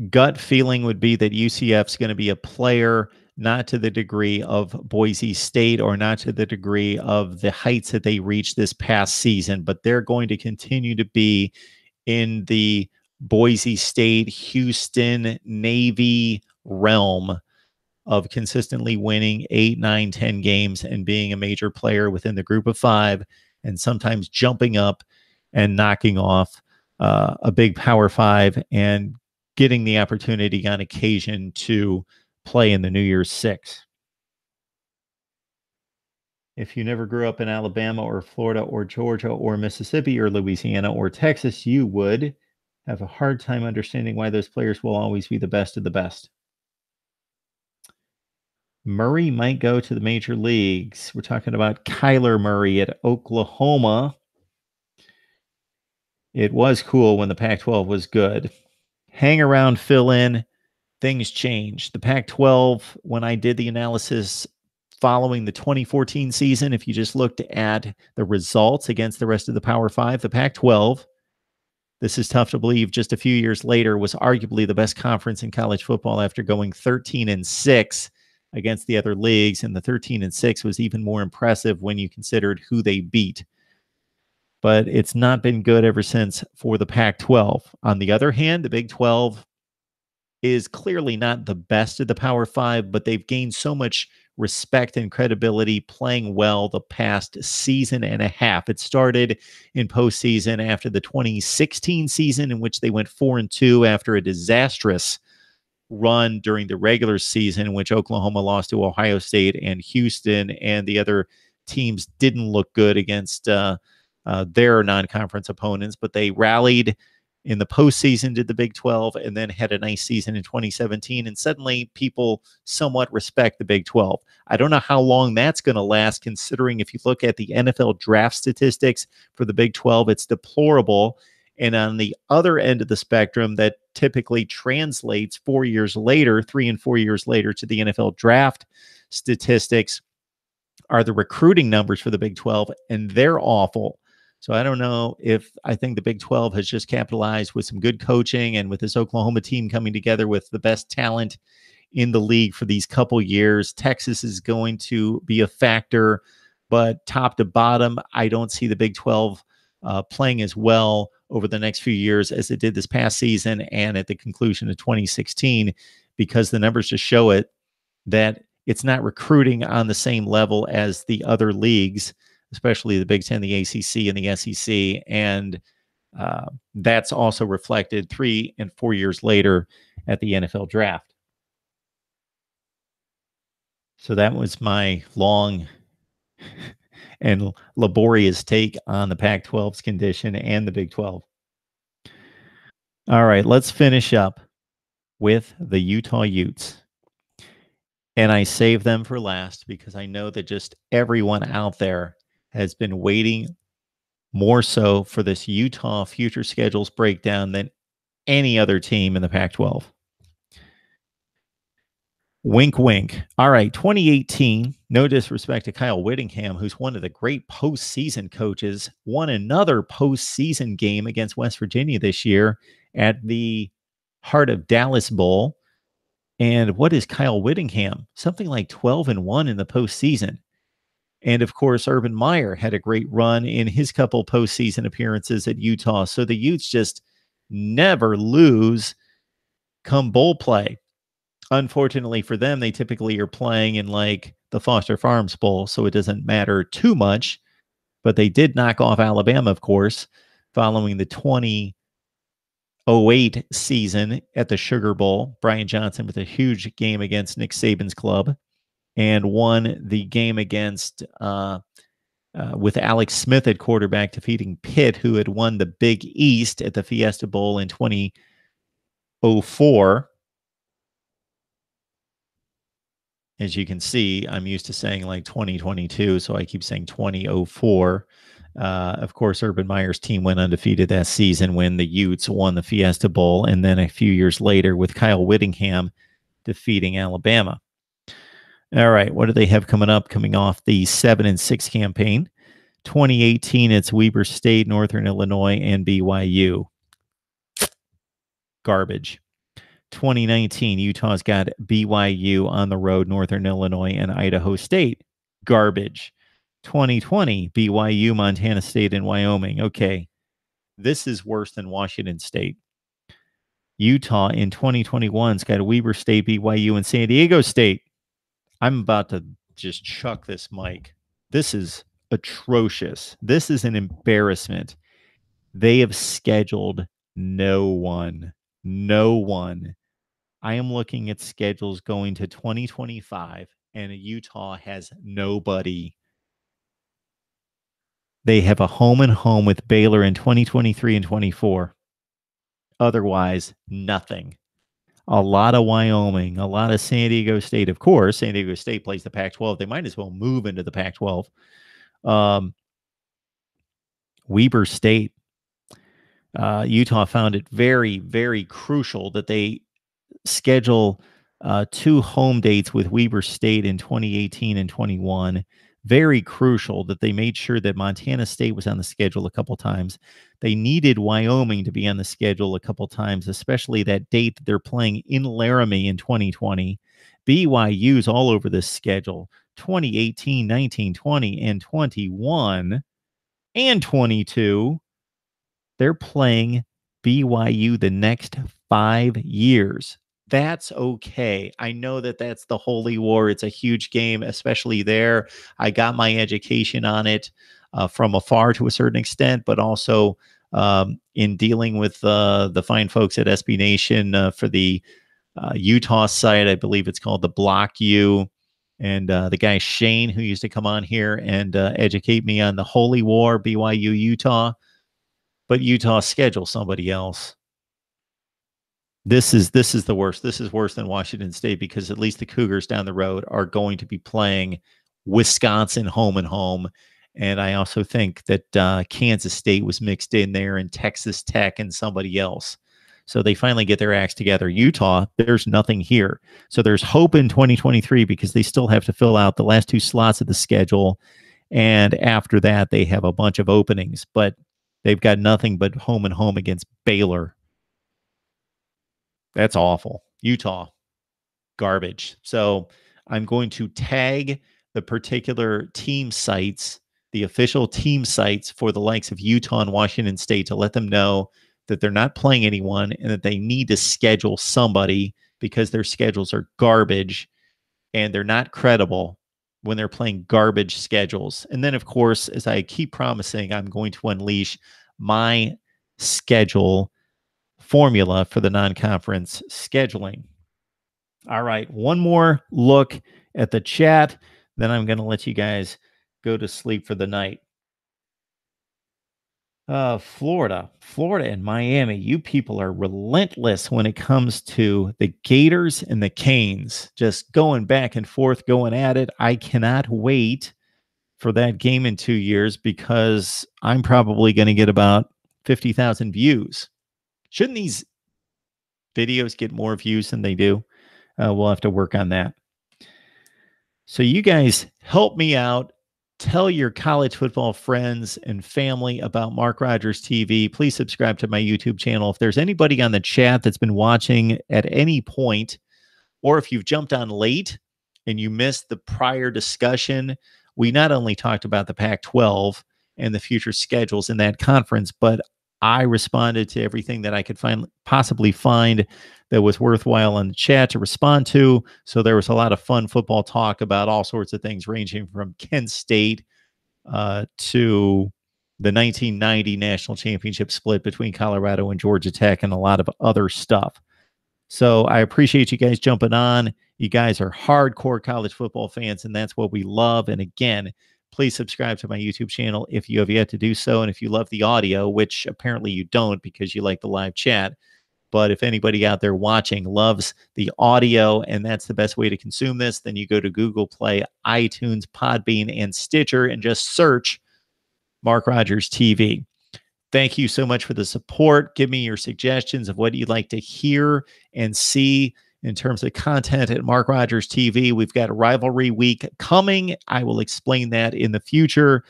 gut feeling would be that UCF's going to be a player, not to the degree of Boise State or not to the degree of the heights that they reached this past season, but they're going to continue to be in the Boise State, Houston, Navy realm of consistently winning 8, 9, 10 games and being a major player within the group of 5, and sometimes jumping up and knocking off a big Power 5 and getting the opportunity on occasion to play in the New Year's Six. If you never grew up in Alabama or Florida or Georgia or Mississippi or Louisiana or Texas, you would have a hard time understanding why those players will always be the best of the best. Murray might go to the major leagues. We're talking about Kyler Murray at Oklahoma. It was cool when the Pac-12 was good. Hang around, fill in. things change. The Pac-12, when I did the analysis following the 2014 season, if you just looked at the results against the rest of the Power Five, the Pac-12, this is tough to believe, just a few years later, was arguably the best conference in college football after going 13-6 against the other leagues. And the 13-6 was even more impressive when you considered who they beat. But it's not been good ever since for the Pac-12. On the other hand, the Big 12 is clearly not the best of the Power Five, but they've gained so much respect and credibility playing well the past season and a half. It started in postseason after the 2016 season, in which they went 4-2 after a disastrous run during the regular season, in which Oklahoma lost to Ohio State and Houston, and the other teams didn't look good against their non-conference opponents, but they rallied in the postseason, did the Big 12, and then had a nice season in 2017. And suddenly people somewhat respect the Big 12. I don't know how long that's going to last, considering if you look at the NFL draft statistics for the Big 12, it's deplorable. And on the other end of the spectrum, that typically translates 4 years later, 3 and 4 years later, to the NFL draft statistics are the recruiting numbers for the Big 12, and they're awful. So I don't know if I think the Big 12 has just capitalized with some good coaching and with this Oklahoma team coming together with the best talent in the league for these couple years. Texas is going to be a factor, but top to bottom, I don't see the Big 12 playing as well over the next few years as it did this past season and at the conclusion of 2016, because the numbers just show it that it's not recruiting on the same level as the other leagues, especially the Big Ten, the ACC, and the SEC. And that's also reflected 3 and 4 years later at the NFL draft. So that was my long and laborious take on the Pac-12's condition and the Big 12. All right, let's finish up with the Utah Utes. And I saved them for last because I know that just everyone out there has been waiting more so for this Utah future schedules breakdown than any other team in the Pac-12. Wink, wink. All right, 2018, no disrespect to Kyle Whittingham, who's one of the great postseason coaches, won another postseason game against West Virginia this year at the Heart of Dallas Bowl. And what is Kyle Whittingham? Something like 12-1 in the postseason. And of course, Urban Meyer had a great run in his couple postseason appearances at Utah. So the Utes just never lose come bowl play. Unfortunately for them, they typically are playing in like the Foster Farms Bowl, so it doesn't matter too much. But they did knock off Alabama, of course, following the 2008 season at the Sugar Bowl. Brian Johnson with a huge game against Nick Saban's club, and won the game against with Alex Smith at quarterback, defeating Pitt, who had won the Big East at the Fiesta Bowl in 2004. As you can see, I'm used to saying like 2022, so I keep saying 2004. Of course, Urban Meyer's team went undefeated that season when the Utes won the Fiesta Bowl, and then a few years later with Kyle Whittingham defeating Alabama. All right, what do they have coming up? Coming off the 7-6 campaign, 2018, it's Weber State, Northern Illinois, and BYU. Garbage. 2019, Utah's got BYU on the road, Northern Illinois, and Idaho State. Garbage. 2020, BYU, Montana State, and Wyoming. Okay, this is worse than Washington State. Utah in 2021's got Weber State, BYU, and San Diego State. I'm about to just chuck this mic. This is atrocious. This is an embarrassment. They have scheduled no one. No one. I am looking at schedules going to 2025, and Utah has nobody. They have a home and home with Baylor in 2023 and 24. Otherwise, nothing. A lot of Wyoming, a lot of San Diego State. Of course, San Diego State plays the Pac-12. They might as well move into the Pac-12. Weber State. Utah found it very, very crucial that they schedule 2 home dates with Weber State in 2018 and 21. Very crucial that they made sure that Montana State was on the schedule a couple times. They needed Wyoming to be on the schedule a couple times, especially that date that they're playing in Laramie in 2020. BYU's all over this schedule. 2018, 19, 20, and 21 and 22. They're playing BYU the next 5 years. That's okay. I know that that's the holy war. It's a huge game, especially there. I got my education on it from afar to a certain extent, but also in dealing with the fine folks at SB Nation for the Utah site. I believe it's called the Block U. And the guy Shane, who used to come on here and educate me on the holy war, BYU, Utah. But Utah schedule somebody else. This is the worst. This is worse than Washington State because at least the Cougars down the road are going to be playing Wisconsin home and home. And I also think that Kansas State was mixed in there and Texas Tech and somebody else. So they finally get their acts together. Utah, there's nothing here. So there's hope in 2023 because they still have to fill out the last 2 slots of the schedule. And after that, they have a bunch of openings. But they've got nothing but home and home against Baylor. That's awful. Utah, garbage. So I'm going to tag the particular team sites, the official team sites for the likes of Utah and Washington State to let them know that they're not playing anyone and that they need to schedule somebody because their schedules are garbage and they're not credible when they're playing garbage schedules. And then, of course, as I keep promising, I'm going to unleash my schedule formula for the non-conference scheduling. All right, one more look at the chat, then I'm going to let you guys go to sleep for the night. Florida and Miami, you people are relentless when it comes to the Gators and the Canes, just going back and forth, going at it. I cannot wait for that game in 2 years because I'm probably going to get about 50,000 views. Shouldn't these videos get more views than they do? We'll have to work on that. So you guys help me out. Tell your college football friends and family about Mark Rogers TV. Please subscribe to my YouTube channel. If there's anybody on the chat that's been watching at any point, or if you've jumped on late and you missed the prior discussion, we not only talked about the Pac-12 and the future schedules in that conference, but I responded to everything that I could possibly find that was worthwhile in the chat to respond to. So there was a lot of fun football talk about all sorts of things, ranging from Kent State to the 1990 national championship split between Colorado and Georgia Tech and a lot of other stuff. So I appreciate you guys jumping on. You guys are hardcore college football fans, and that's what we love. And again, please subscribe to my YouTube channel if you have yet to do so. And if you love the audio, which apparently you don't because you like the live chat, but if anybody out there watching loves the audio and that's the best way to consume this, then you go to Google Play, iTunes, Podbean, and Stitcher and just search Mark Rogers TV. Thank you so much for the support. Give me your suggestions of what you'd like to hear and see in terms of content at Mark Rogers TV. We've got a rivalry week coming. I will explain that in the future.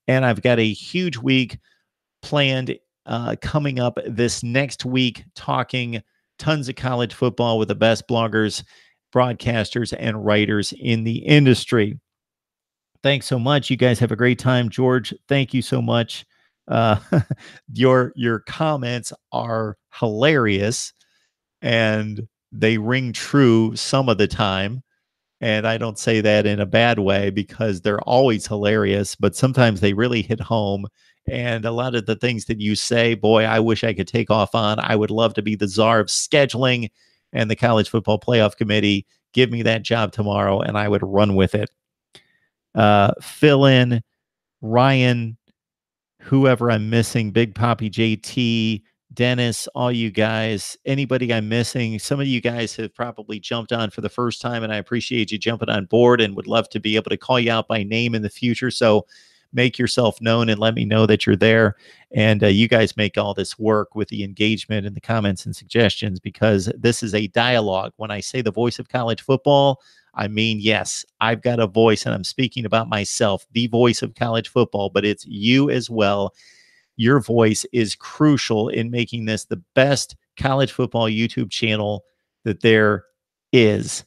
And I've got a huge week planned coming up this next week, talking tons of college football with the best bloggers, broadcasters, and writers in the industry. Thanks so much. You guys have a great time. George, thank you so much. Your comments are hilarious and they ring true some of the time. And I don't say that in a bad way because they're always hilarious, but sometimes they really hit home. And a lot of the things that you say, boy, I wish I could take off on. I would love to be the czar of scheduling and the College Football Playoff Committee. Give me that job tomorrow and I would run with it. Fill in, Ryan, whoever I'm missing, Big Poppy JT, Dennis, all you guys, anybody I'm missing. Some of you guys have probably jumped on for the first time, and I appreciate you jumping on board and would love to be able to call you out by name in the future. So make yourself known and let me know that you're there. And you guys make all this work with the engagement and the comments and suggestions, because this is a dialogue. When I say the voice of college football, I mean, yes, I've got a voice, and I'm speaking about myself, the voice of college football, but it's you as well. Your voice is crucial in making this the best college football YouTube channel that there is.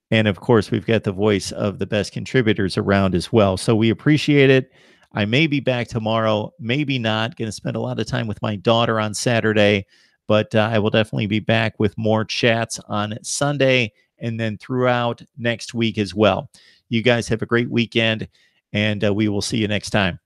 And of course, we've got the voice of the best contributors around as well. So we appreciate it. I may be back tomorrow, maybe not. Going to spend a lot of time with my daughter on Saturday, but I will definitely be back with more chats on Sunday and then throughout next week as well. You guys have a great weekend, and we will see you next time.